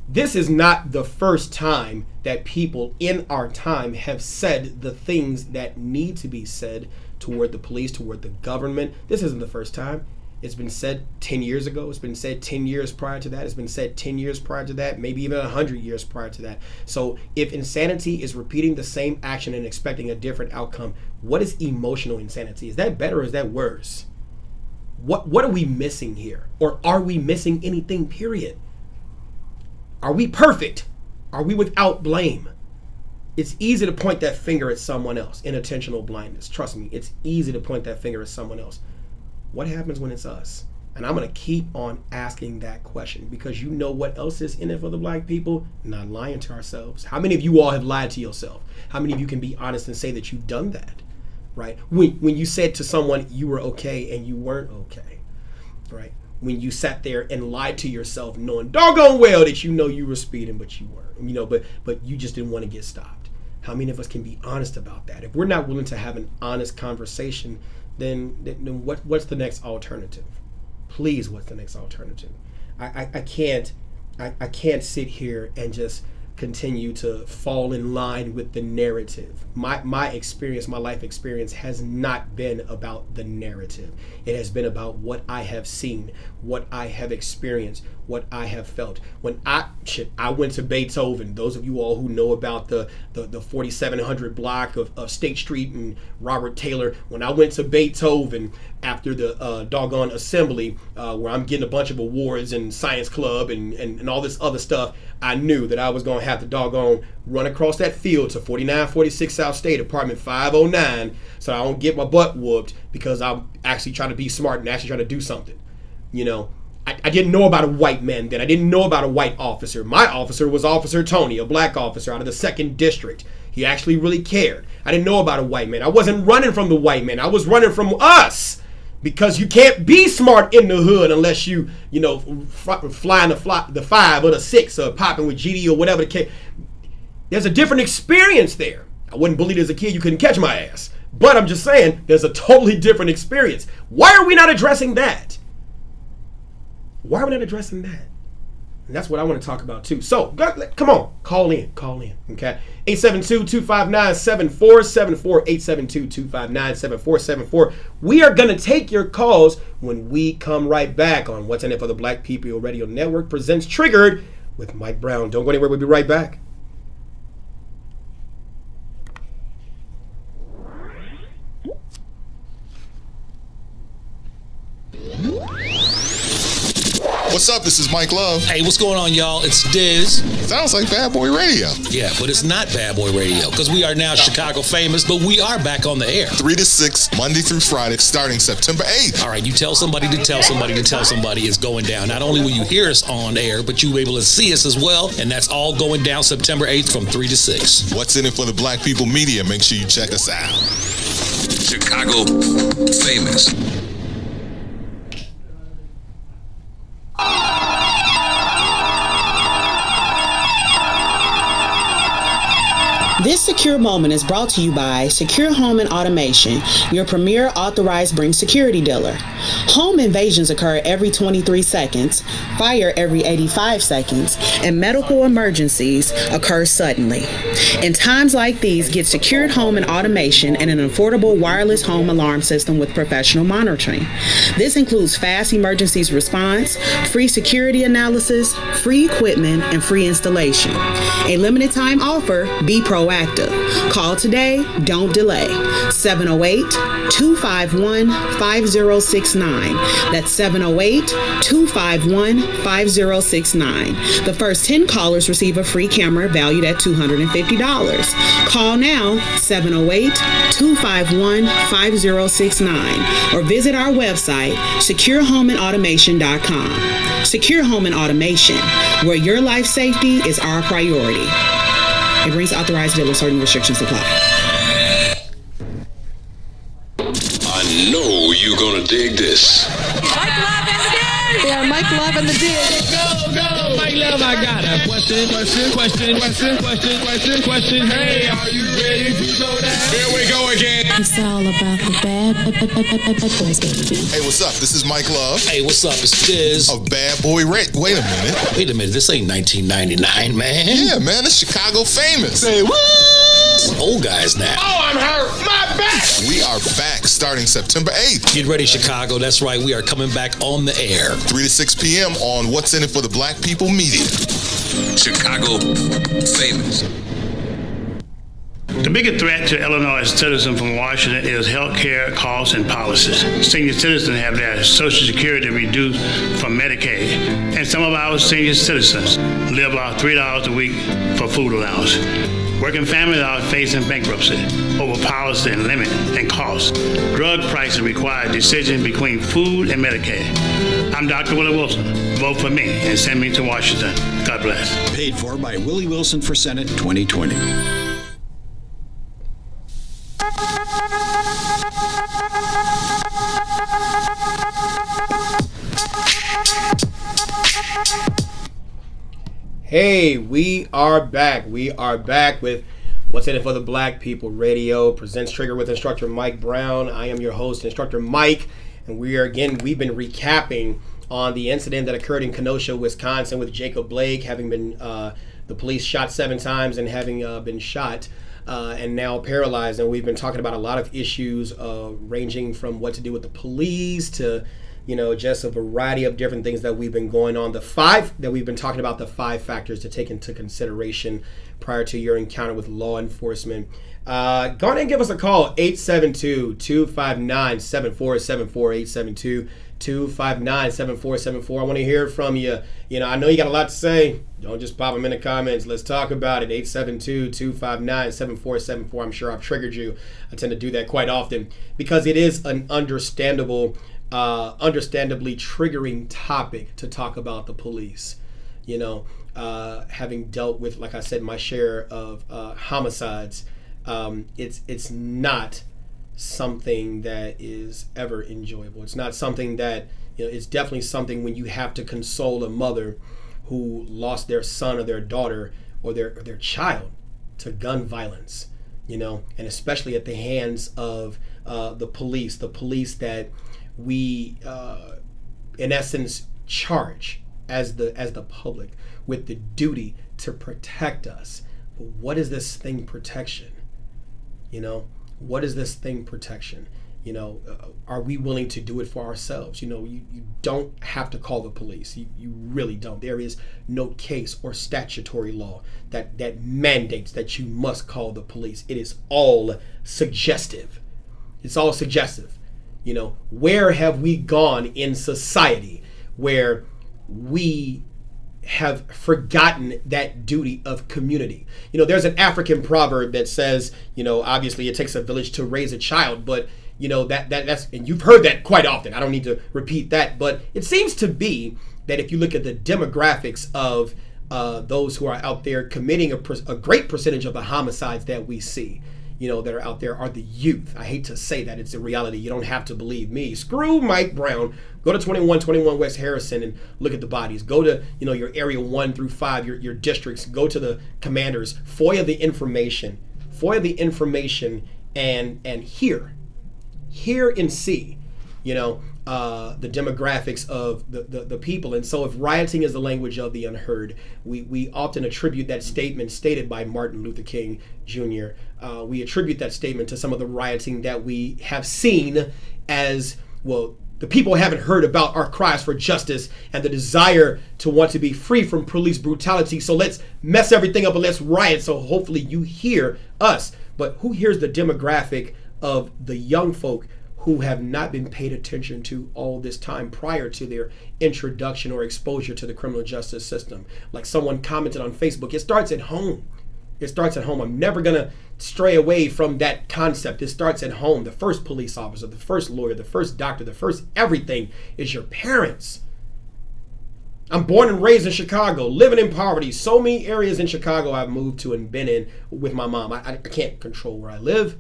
This is not the first time that people in our time have said the things that need to be said toward the police, toward the government. This isn't the first time. It's been said 10 years ago. It's been said 10 years prior to that. It's been said 10 years prior to that, maybe even 100 years prior to that. So if insanity is repeating the same action and expecting a different outcome, what is emotional insanity? Is that better or is that worse? What are we missing here? Or are we missing anything, period? Are we perfect? Are we without blame? It's easy to point that finger at someone else. Inattentional blindness. Trust me, it's easy to point that finger at someone else. What happens when it's us? And I'm going to keep on asking that question because you know what else is in it for the black people? Not lying to ourselves. How many of you all have lied to yourself? How many of you can be honest and say that you've done that? Right? When you said to someone you were okay and you weren't okay, right? When you sat there and lied to yourself knowing doggone well that you know you were speeding, but you weren't, you know, but you just didn't want to get stopped. How many of us can be honest about that? If we're not willing to have an honest conversation, then what's the next alternative? Please, what's the next alternative? I can't sit here and just continue to fall in line with the narrative. My experience, my life experience has not been about the narrative. It has been about what I have seen, what I have experienced, what I have felt. When I went to Beethoven. Those of you all who know about the 4700 block of State Street and Robert Taylor, when I went to Beethoven after the doggone assembly, where I'm getting a bunch of awards and science club and all this other stuff, I knew that I was going to have to doggone run across that field to 4946 South State, apartment 509, so I don't get my butt whooped because I'm actually trying to be smart and actually trying to do something. You know, I didn't know about a white man then. I didn't know about a white officer. My officer was Officer Tony, a black officer out of the 2nd District. He actually really cared. I didn't know about a white man. I wasn't running from the white man. I was running from us. Because you can't be smart in the hood unless you flying the 5 or the 6 or popping with GD or whatever the case. There's a different experience there. I wasn't bullied as a kid. You couldn't catch my ass. But I'm just saying, there's a totally different experience. Why are we not addressing that? Why are we not addressing that? And that's what I want to talk about too. So, come on, call in, okay? 872-259-7474, 872-259-7474. We are going to take your calls when we come right back on What's in It for the Black People Radio Network presents Triggered with Mike Brown. Don't go anywhere, we'll be right back. What's up? This is Mike Love. Hey, what's going on, y'all? It's Diz. Sounds like Bad Boy Radio. Yeah, but it's not Bad Boy Radio because we are now Chicago famous, but we are back on the air. 3 to 6, Monday through Friday, starting September 8th. All right, you tell somebody to tell somebody to tell somebody it's going down. Not only will you hear us on air, but you'll be able to see us as well, and that's all going down September 8th from 3 to 6. What's in it for the Black People Media? Make sure you check us out. Chicago famous. This secure moment is brought to you by Secure Home and Automation, your premier authorized Bring security dealer. Home invasions occur every 23 seconds, fire every 85 seconds, and medical emergencies occur suddenly. In times like these, get Secured Home and Automation and an affordable wireless home alarm system with professional monitoring. This includes fast emergencies response, free security analysis, free equipment, and free installation. A limited time offer, be proactive. Call today, don't delay. 708-251-5069. That's 708-251-5069. The first 10 callers receive a free camera valued at $250. Call now, 708-251-5069, or visit our website, securehomeandautomation.com. Secure Home and Automation, where your life safety is our priority. It brings authorized dealers, certain restrictions apply. I know you're gonna dig this. Mike Love and the Diz. Yeah, Mike Love and the Diz. Go, Mike Love, I got a question. Hey, are you ready to go down? Here we go again. It's all about the bad boys, baby. Hey, what's up? This is Mike Love. Hey, what's up? It's Diz. Of Bad Boy Radio. Wait a minute. This ain't 1999, man. Yeah, man, it's Chicago famous. Say what? Old guys now. Oh, I'm hurt. My back. We are back starting September 8th. Get ready, Chicago. That's right. We are coming back on the air. 3 to 6 p.m. on What's in It for the Black People Media. Chicago famous. The biggest threat to Illinois citizens from Washington is health care costs and policies. Senior citizens have their Social Security reduced from Medicaid, and some of our senior citizens live off $3 a week for food allowance. Working families are facing bankruptcy over policy and limit and cost. Drug prices require decisions between food and Medicaid. I'm Dr. Willie Wilson. Vote for me and send me to Washington. God bless. Paid for by Willie Wilson for Senate 2020. Hey, we are back. We are back with What's in It for the Black People Radio. Presents Trigger with Instructor Mike Brown. I am your host, Instructor Mike, and we've been recapping on the incident that occurred in Kenosha, Wisconsin with Jacob Blake having been, the police shot 7 times and having been shot and now paralyzed. And we've been talking about a lot of issues ranging from what to do with the police to just a variety of different things that we've been going on. The 5 factors to take into consideration prior to your encounter with law enforcement. Go ahead and give us a call, 872-259-7474, 872-259-7474. I want to hear from you. I know you got a lot to say. Don't just pop them in the comments. Let's talk about it. 872-259-7474. I'm sure I've triggered you. I tend to do that quite often because it is an understandably triggering topic to talk about the police. you know, having dealt with, like I said, my share of homicides, it's not something that is ever enjoyable. It's not something that, you know, it's definitely something when you have to console a mother who lost their son or their daughter or their child to gun violence, you know, and especially at the hands of the police that we, in essence, charge as the public with the duty to protect us. But what is this thing protection? You know, what is this thing protection? You know, are we willing to do it for ourselves? You know, you don't have to call the police. You really don't. There is no case or statutory law that mandates that you must call the police. It is all suggestive. It's all suggestive. You know, where have we gone in society where we have forgotten that duty of community? You know, there's an African proverb that says, you know, obviously it takes a village to raise a child, but you know, that's, and you've heard that quite often. I don't need to repeat that, but it seems to be that if you look at the demographics of those who are out there committing a great percentage of the homicides that we see, you know, that are out there are the youth. I hate to say that, it's a reality. You don't have to believe me. Screw Mike Brown. Go to 2121 West Harrison and look at the bodies. Go to, you know, your area 1 through 5, your districts. Go to the commanders. FOIA the information. And hear and see, you know, the demographics of the people. And so if rioting is the language of the unheard, we often attribute that statement stated by Martin Luther King Jr. We attribute that statement to some of the rioting that we have seen as, well, the people haven't heard about our cries for justice and the desire to want to be free from police brutality. So let's mess everything up and let's riot. So hopefully you hear us. But who hears the demographic of the young folk who have not been paid attention to all this time prior to their introduction or exposure to the criminal justice system? Like someone commented on Facebook, it starts at home. It starts at home. I'm never going to stray away from that concept. It starts at home. The first police officer, the first lawyer, the first doctor, the first everything is your parents. I'm born and raised in Chicago, living in poverty. So many areas in Chicago I've moved to and been in with my mom. I can't control where I live.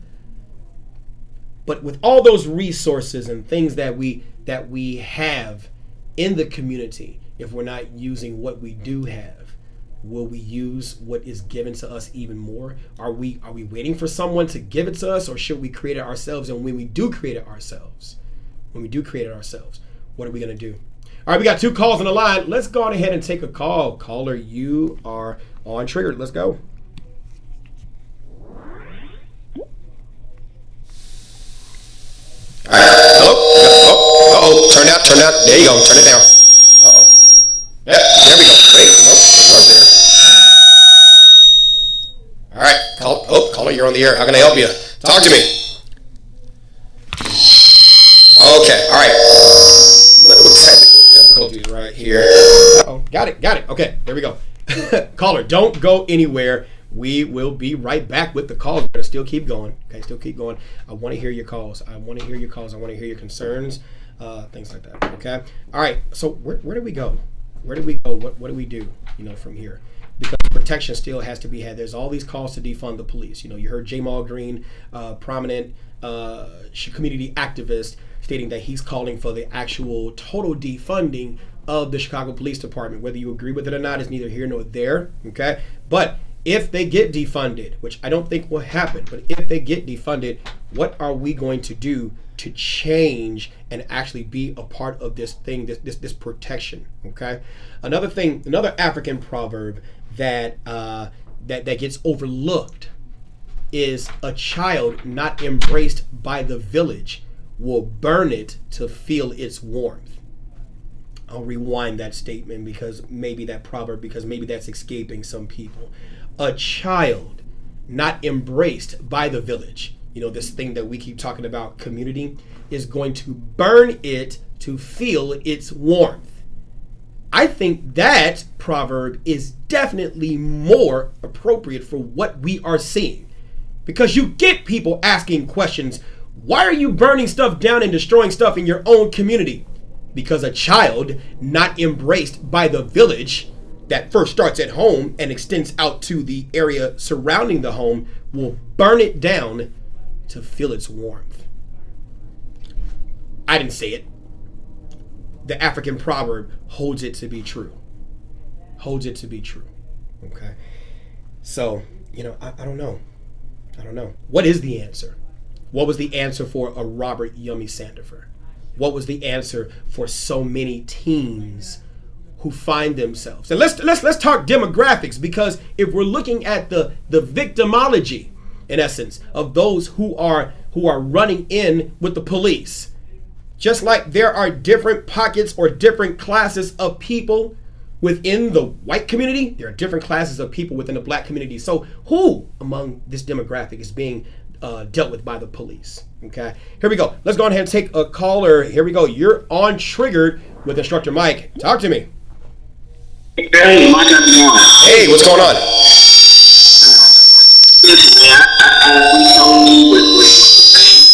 But with all those resources and things that we have in the community, if we're not using what we do have, will we use what is given to us even more? Are we waiting for someone to give it to us, or should we create it ourselves? And when we do create it ourselves, what are we going to do? All right, we got 2 calls on the line. Let's go on ahead and take a call. Caller, you are on Triggered. Let's go. All right. Hello? Oh, turn out. There you go. Turn it down. Uh-oh. Yeah, there we go. Wait, nope, there. All right. Caller, you're on the air. How can I help you? Talk to me. Okay, all right. Little technical difficulties right here. Uh-oh, got it. Okay, there we go. Caller, don't go anywhere. We will be right back with the calls. Better still keep going. Okay, still keep going. I want to hear your calls. I want to hear your concerns, things like that. Okay. All right. So where do we go? What do we do? You know, from here, because protection still has to be had. There's all these calls to defund the police. You know, you heard Jamal Green, prominent community activist, stating that he's calling for the actual total defunding of the Chicago Police Department. Whether you agree with it or not is neither here nor there. Okay, but if they get defunded, which I don't think will happen, but if they get defunded, what are we going to do to change and actually be a part of this thing, this protection? Okay. Another African proverb that gets overlooked is a child not embraced by the village will burn it to feel its warmth. I'll rewind that statement because maybe that's escaping some people. A child not embraced by the village, you know, this thing that we keep talking about, community, is going to burn it to feel its warmth. I think that proverb is definitely more appropriate for what we are seeing, because you get people asking questions. Why are you burning stuff down and destroying stuff in your own community? Because a child not embraced by the village that first starts at home and extends out to the area surrounding the home will burn it down to feel its warmth. I didn't say it. The African proverb holds it to be true. Holds it to be true. Okay. So, I don't know. What is the answer? What was the answer for a Robert Yummy Sandifer? What was the answer for so many teens who find themselves? And let's talk demographics, because if we're looking at the victimology, in essence, of those who are running in with the police, just like there are different pockets or different classes of people within the white community, there are different classes of people within the black community. So who among this demographic is being dealt with by the police? Okay, here we go. Let's go ahead and take a caller. Here we go. You're on Triggered with Instructor Mike. Talk to me. Hey, Mike, how's it going? Hey, what's going on? Listen, man, I totally with what you're saying.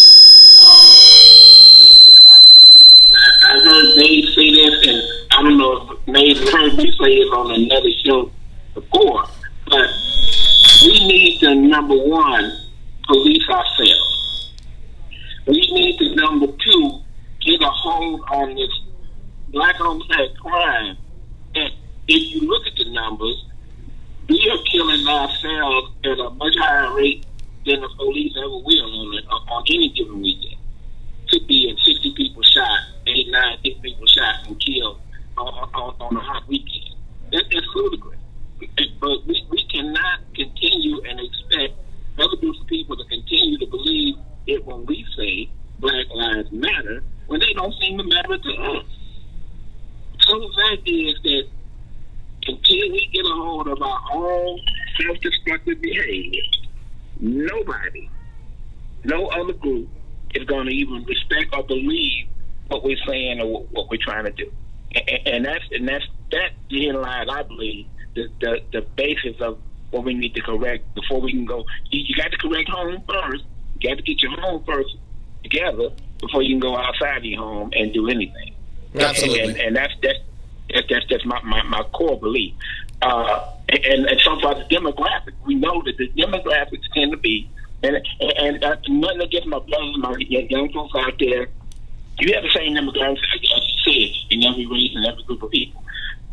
I heard Dave say this, and I don't know if Dave heard me say it on another show before, but we need to, number one, police ourselves. We need to, number two, get a hold on this black homicide crime. And if you look at the numbers, we are killing ourselves at a much higher rate than the police ever will on any given weekend. Could be 60 people shot, 8, 9, 10 people shot and killed on a hot weekend. That's ludicrous. But we cannot continue and expect other groups of people to continue to believe it when we say Black Lives Matter, when they don't seem to matter to us. So the fact is that until we get a hold of our own self-destructive behavior, nobody, no other group is going to even respect or believe what we're saying or what we're trying to do. And that's in line, I believe, the basis of what we need to correct before we can go. You got to correct home first. You got to get your home first together before you can go outside of your home and do anything. Absolutely. And that's my core belief. And so far the demographics, we know that the demographics tend to be, and nothing against my brothers, my young folks out there. You have the same demographics, as you said, in every race and every group of people.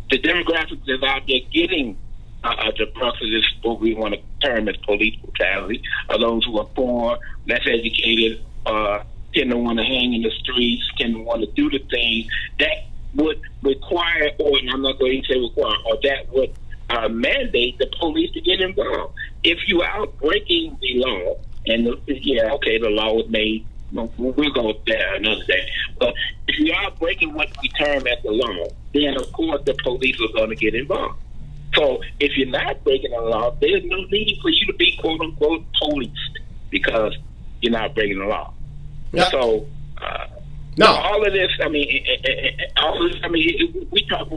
The demographics that's out there getting the brunt of this, what we want to term as police brutality, are those who are poor, less educated, tend to want to hang in the streets, tend to want to do the things that would require, or I'm not going to say require, or that would mandate the police to get involved. If you are breaking the law, and the law was made, we'll go there another day. But if you are breaking what we term as the law, then of course the police are going to get involved. So if you're not breaking the law, there's no need for you to be quote unquote policed because you're not breaking the law. Yep. So all of this, we talk,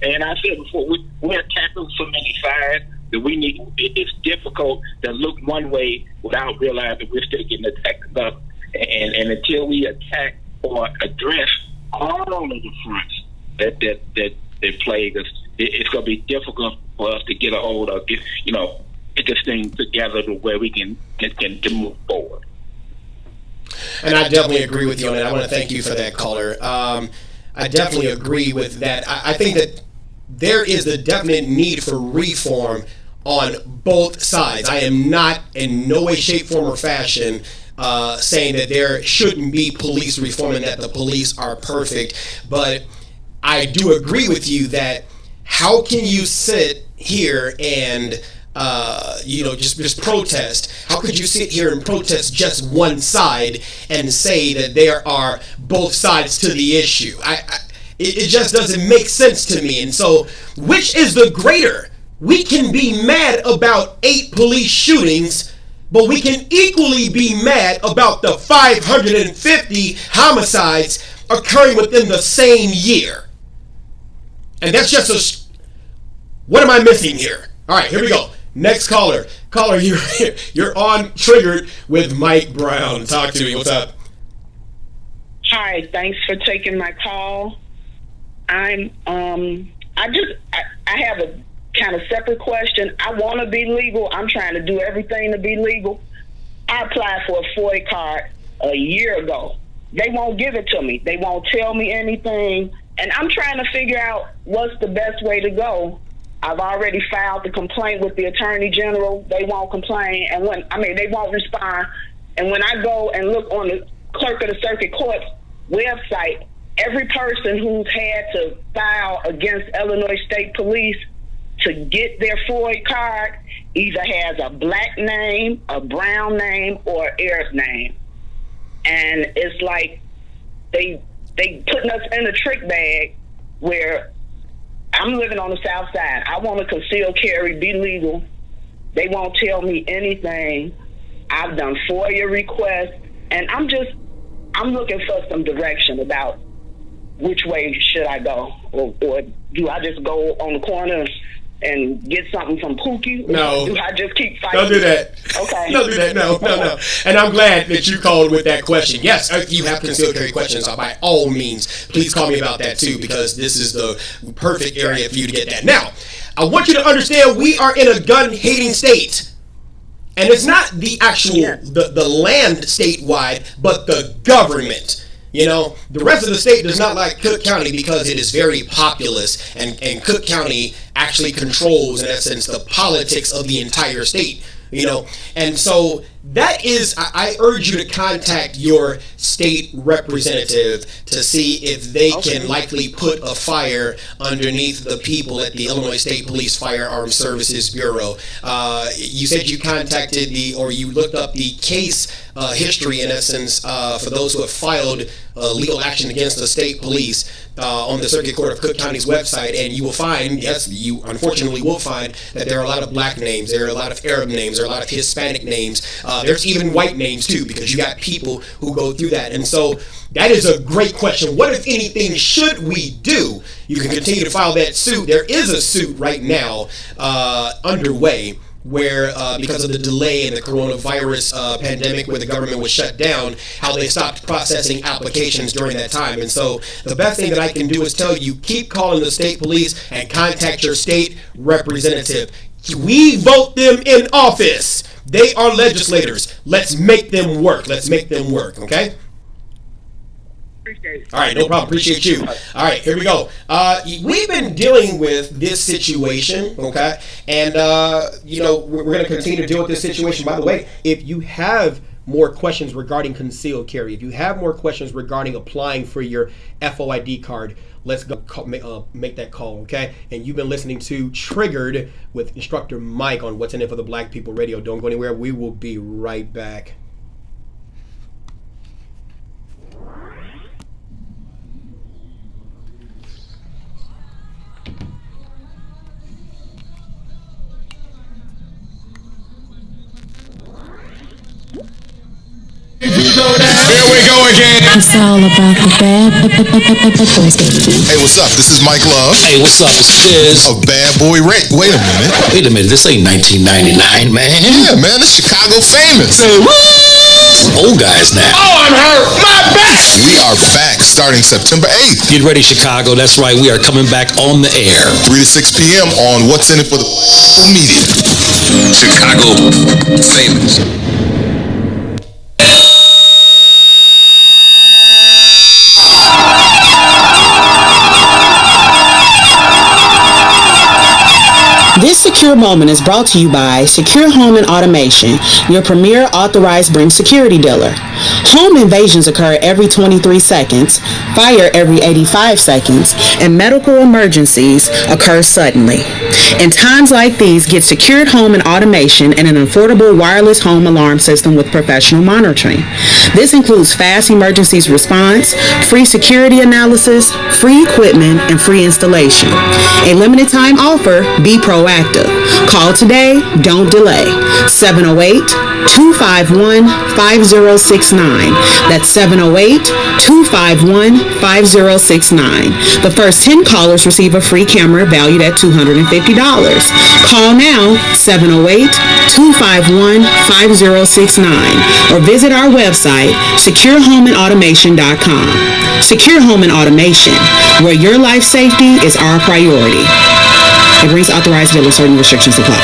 and I said before, we're tackling so many sides that we need. It's difficult to look one way without realizing we're still getting attacked enough. And until we attack or address all of the fronts that plague us, it's going to be difficult for us to get a hold of, get this thing together to where we can move forward. And I definitely agree with you on that. I want to thank you for that, caller. I definitely agree with that. I think that there is a definite need for reform on both sides. I am not in no way, shape, form, or fashion saying that there shouldn't be police reform and that the police are perfect. But I do agree with you that how can you sit here and just protest? How could you sit here and protest just one side and say that there are both sides to the issue? It just doesn't make sense to me. And so, which is the greater? We can be mad about 8 police shootings, but we can equally be mad about the 550 homicides occurring within the same year. And that's just what am I missing here? All right, here we go. Next caller. Caller, you're on Triggered with Mike Brown. Talk to me. What's up? Hi, thanks for taking my call. I I have a kind of separate question. I want to be legal. I'm trying to do everything to be legal. I applied for a FOIA card a year ago. They won't give it to me. They won't tell me anything. And I'm trying to figure out what's the best way to go. I've already filed the complaint with the Attorney General. They won't complain. And they won't respond. And when I go and look on the Clerk of the Circuit Court's website, every person who's had to file against Illinois State Police to get their FOIA card either has a black name, a brown name, or an Arab name. And it's like they putting us in a trick bag where I'm living on the south side. I want to conceal carry, be legal. They won't tell me anything. I've done FOIA requests, and I'm looking for some direction about which way should I go, or do I just go on the corner and get something from Pookie? No. Do I just keep fighting? Don't do that. Okay. Don't do that. No. And I'm glad that you called with that question. Yes, if you have concealed carry questions, by all means, please call me about that too, because this is the perfect area for you to get that. Now, I want you to understand we are in a gun-hating state. And it's not the actual, the land statewide, but the government. You know, the rest of the state does not like Cook County because it is very populous, and Cook County actually controls, in essence, the politics of the entire state. You know, and so that is, I urge you to contact your state representative to see if they can likely put a fire underneath the people at the Illinois State Police Firearms Services Bureau. You said you contacted you looked up the case history, in essence, for those who have filed legal action against the state police on the Circuit Court of Cook County's website, and you will find, yes, you unfortunately will find that there are a lot of black names, there are a lot of Arab names, there are a lot of Hispanic names, there's even white names too, because you got people who go through that. And so that is a great question. What, if anything, should we do? You can continue to file that suit. There is a suit right now underway where because of the delay in the coronavirus pandemic, where the government was shut down, how they stopped processing applications during that time. And so the best thing that I can do is tell you, keep calling the state police and contact your state representative. We vote them in office. They are legislators. Let's make them work. Let's make them work, okay? All right, no problem. Appreciate you. All right, here we go. We've been dealing with this situation, okay? And, we're going to continue to deal with this situation. By the way, if you have more questions regarding concealed carry, if you have more questions regarding applying for your FOID card, let's go make that call, okay? And you've been listening to Triggered with Instructor Mike on What's in It for the Black People Radio. Don't go anywhere. We will be right back. Here we go again. It's all about the bad boys, baby. Hey, what's up? This is Mike Love. Hey, what's up? It's Chiz. Of Bad Boy Rick. Wait a minute. This ain't 1999, man. Yeah, man. It's Chicago famous. Say what? Old guys now. Oh, I'm hurt. My back. We are back starting September 8th. Get ready, Chicago. That's right. We are coming back on the air. 3 to 6 p.m. on What's in It for the People Media. Chicago famous. This secure moment is brought to you by Secure Home and Automation, your premier authorized Bring security dealer. Home invasions occur every 23 seconds, fire every 85 seconds, and medical emergencies occur suddenly. In times like these, get Secured Home and Automation and an affordable wireless home alarm system with professional monitoring. This includes fast emergencies response, free security analysis, free equipment, and free installation. A limited time offer, be proactive. Call today, don't delay. 708-251-5069. That's 708-251-5069. The first 10 callers receive a free camera valued at $250. Call now, 708-251-5069, or visit our website, securehomeandautomation.com. Secure Home and Automation, where your life safety is our priority. It brings authorized dealers. Certain restrictions apply.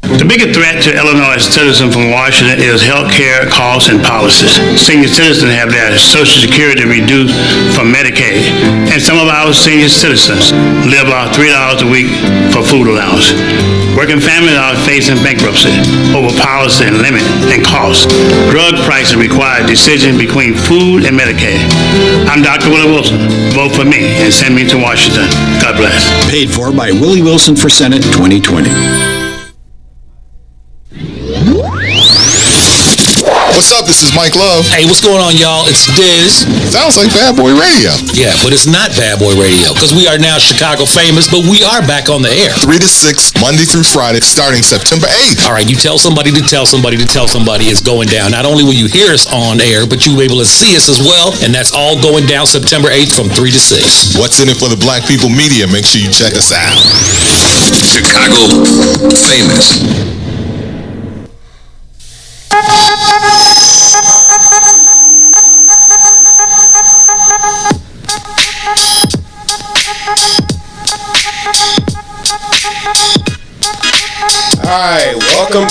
The biggest threat to Illinois citizens from Washington is health care costs and policies. Senior citizens have their Social Security reduced from Medicaid, and some of our senior citizens live off $3 a week for food allowance. Working families are facing bankruptcy over policy and limit and costs. Drug prices require decisions between food and Medicaid. I'm Dr. Willie Wilson. Vote for me and send me to Washington. God bless. Paid for by Willie Wilson for Senate 2020. What's up? This is Mike Love. Hey, what's going on, y'all? It's Diz. Sounds like Bad Boy Radio. Yeah, but it's not Bad Boy Radio, because we are now Chicago famous, but we are back on the air. 3 to 6, Monday through Friday, starting September 8th. All right, you tell somebody to tell somebody to tell somebody it's going down. Not only will you hear us on air, but you'll be able to see us as well, and that's all going down September 8th from 3 to 6. What's in it for the Black People Media? Make sure you check us out. Chicago famous. Alright, welcome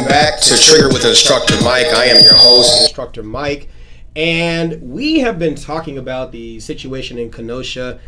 back to Trigger with Instructor Mike. I am your host, Instructor Mike, and we have been talking about the situation in Kenosha,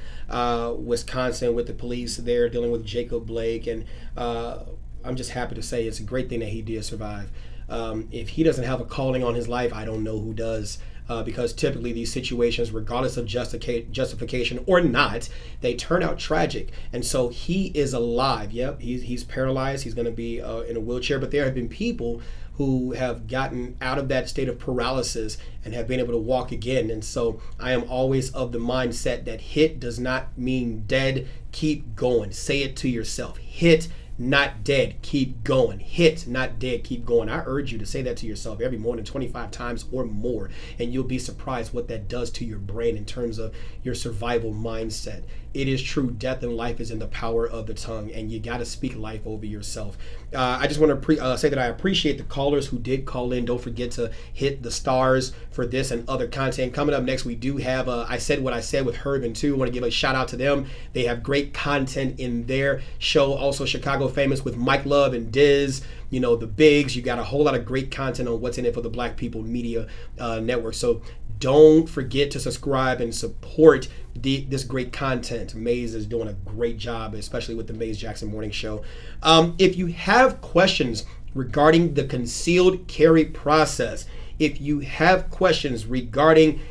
Wisconsin, with the police there dealing with Jacob Blake, and I'm just happy to say it's a great thing that he did survive. If he doesn't have a calling on his life, I don't know who does. Because typically these situations, regardless of justification or not, they turn out tragic. And so he is alive. Yep, he's paralyzed. He's going to be in a wheelchair. But there have been people who have gotten out of that state of paralysis and have been able to walk again. And so I am always of the mindset that hit does not mean dead. Keep going. Say it to yourself. Hit, not dead, keep going. Hit, not dead, keep going. I urge you to say that to yourself every morning 25 times or more, and you'll be surprised what that does to your brain in terms of your survival mindset. It is true, death and life is in the power of the tongue, and you got to speak life over yourself. I just want to say that I appreciate the callers who did call in. Don't forget to hit the stars for this and other content. Coming up next, we do have I Said What I Said with Herb and 2. I want to give a shout out to them. They have great content in their show. Also, Chicago Famous with Mike Love and Diz. You know, the Bigs. You got a whole lot of great content on What's in It for the Black People Media Network. So don't forget to subscribe and support this great content. Maze is doing a great job, especially with the Maze Jackson Morning Show. If you have questions regarding the concealed carry process, if you have questions regarding,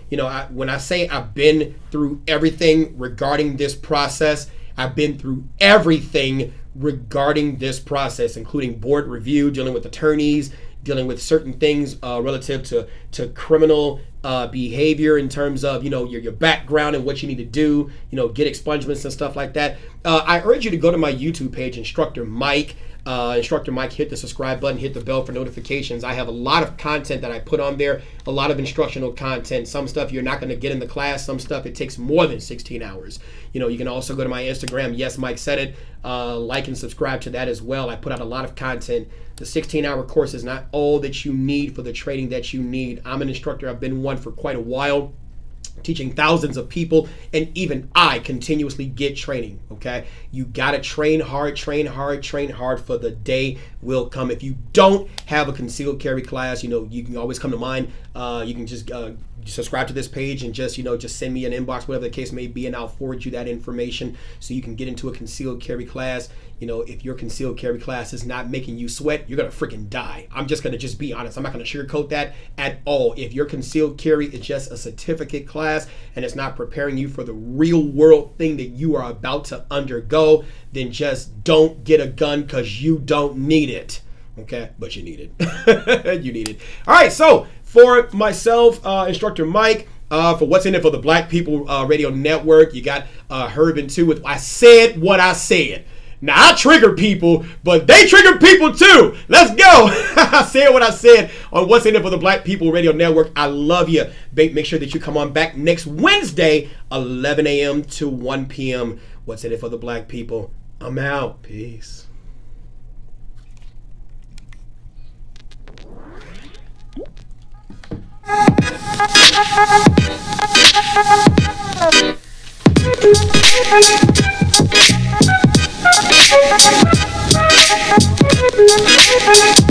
when I say I've been through everything regarding this process, I've been through everything regarding this process, including board review, dealing with attorneys, dealing with certain things relative to criminal behavior in terms of your background and what you need to do, get expungements and stuff like that. I urge you to go to my YouTube page, Instructor Mike. Instructor Mike, hit the subscribe button, hit the bell for notifications. I have a lot of content that I put on there, a lot of instructional content. Some stuff you're not going to get in the class, some stuff it takes more than 16 hours. You can also go to my Instagram, Yes Mike Said It, like and subscribe to that as well. I put out a lot of content. The 16-hour course is not all that you need for the training that you need. I'm an instructor. I've been one for quite a while, teaching thousands of people, and even I continuously get training. Okay, you gotta train hard for the day will come. If you don't have a concealed carry class, you can always come to mine. You can just subscribe to this page and just send me an inbox, whatever the case may be, and I'll forward you that information so you can get into a concealed carry class. If your concealed carry class is not making you sweat, you're gonna freaking die. I'm just gonna be honest. I'm not gonna sugarcoat that at all. If your concealed carry is just a certificate class and it's not preparing you for the real world thing that you are about to undergo, then just don't get a gun, because you don't need it. Okay, but you need it. You need it. All right, so for myself, Instructor Mike, for What's in It for the Black People Radio Network, you got Herb and 2 with I Said What I Said. Now, I trigger people, but they trigger people too. Let's go. I said what I said on What's in It for the Black People Radio Network. I love you. Make sure that you come on back next Wednesday, 11 a.m. to 1 p.m. What's in It for the Black People. I'm out. Peace. Bye.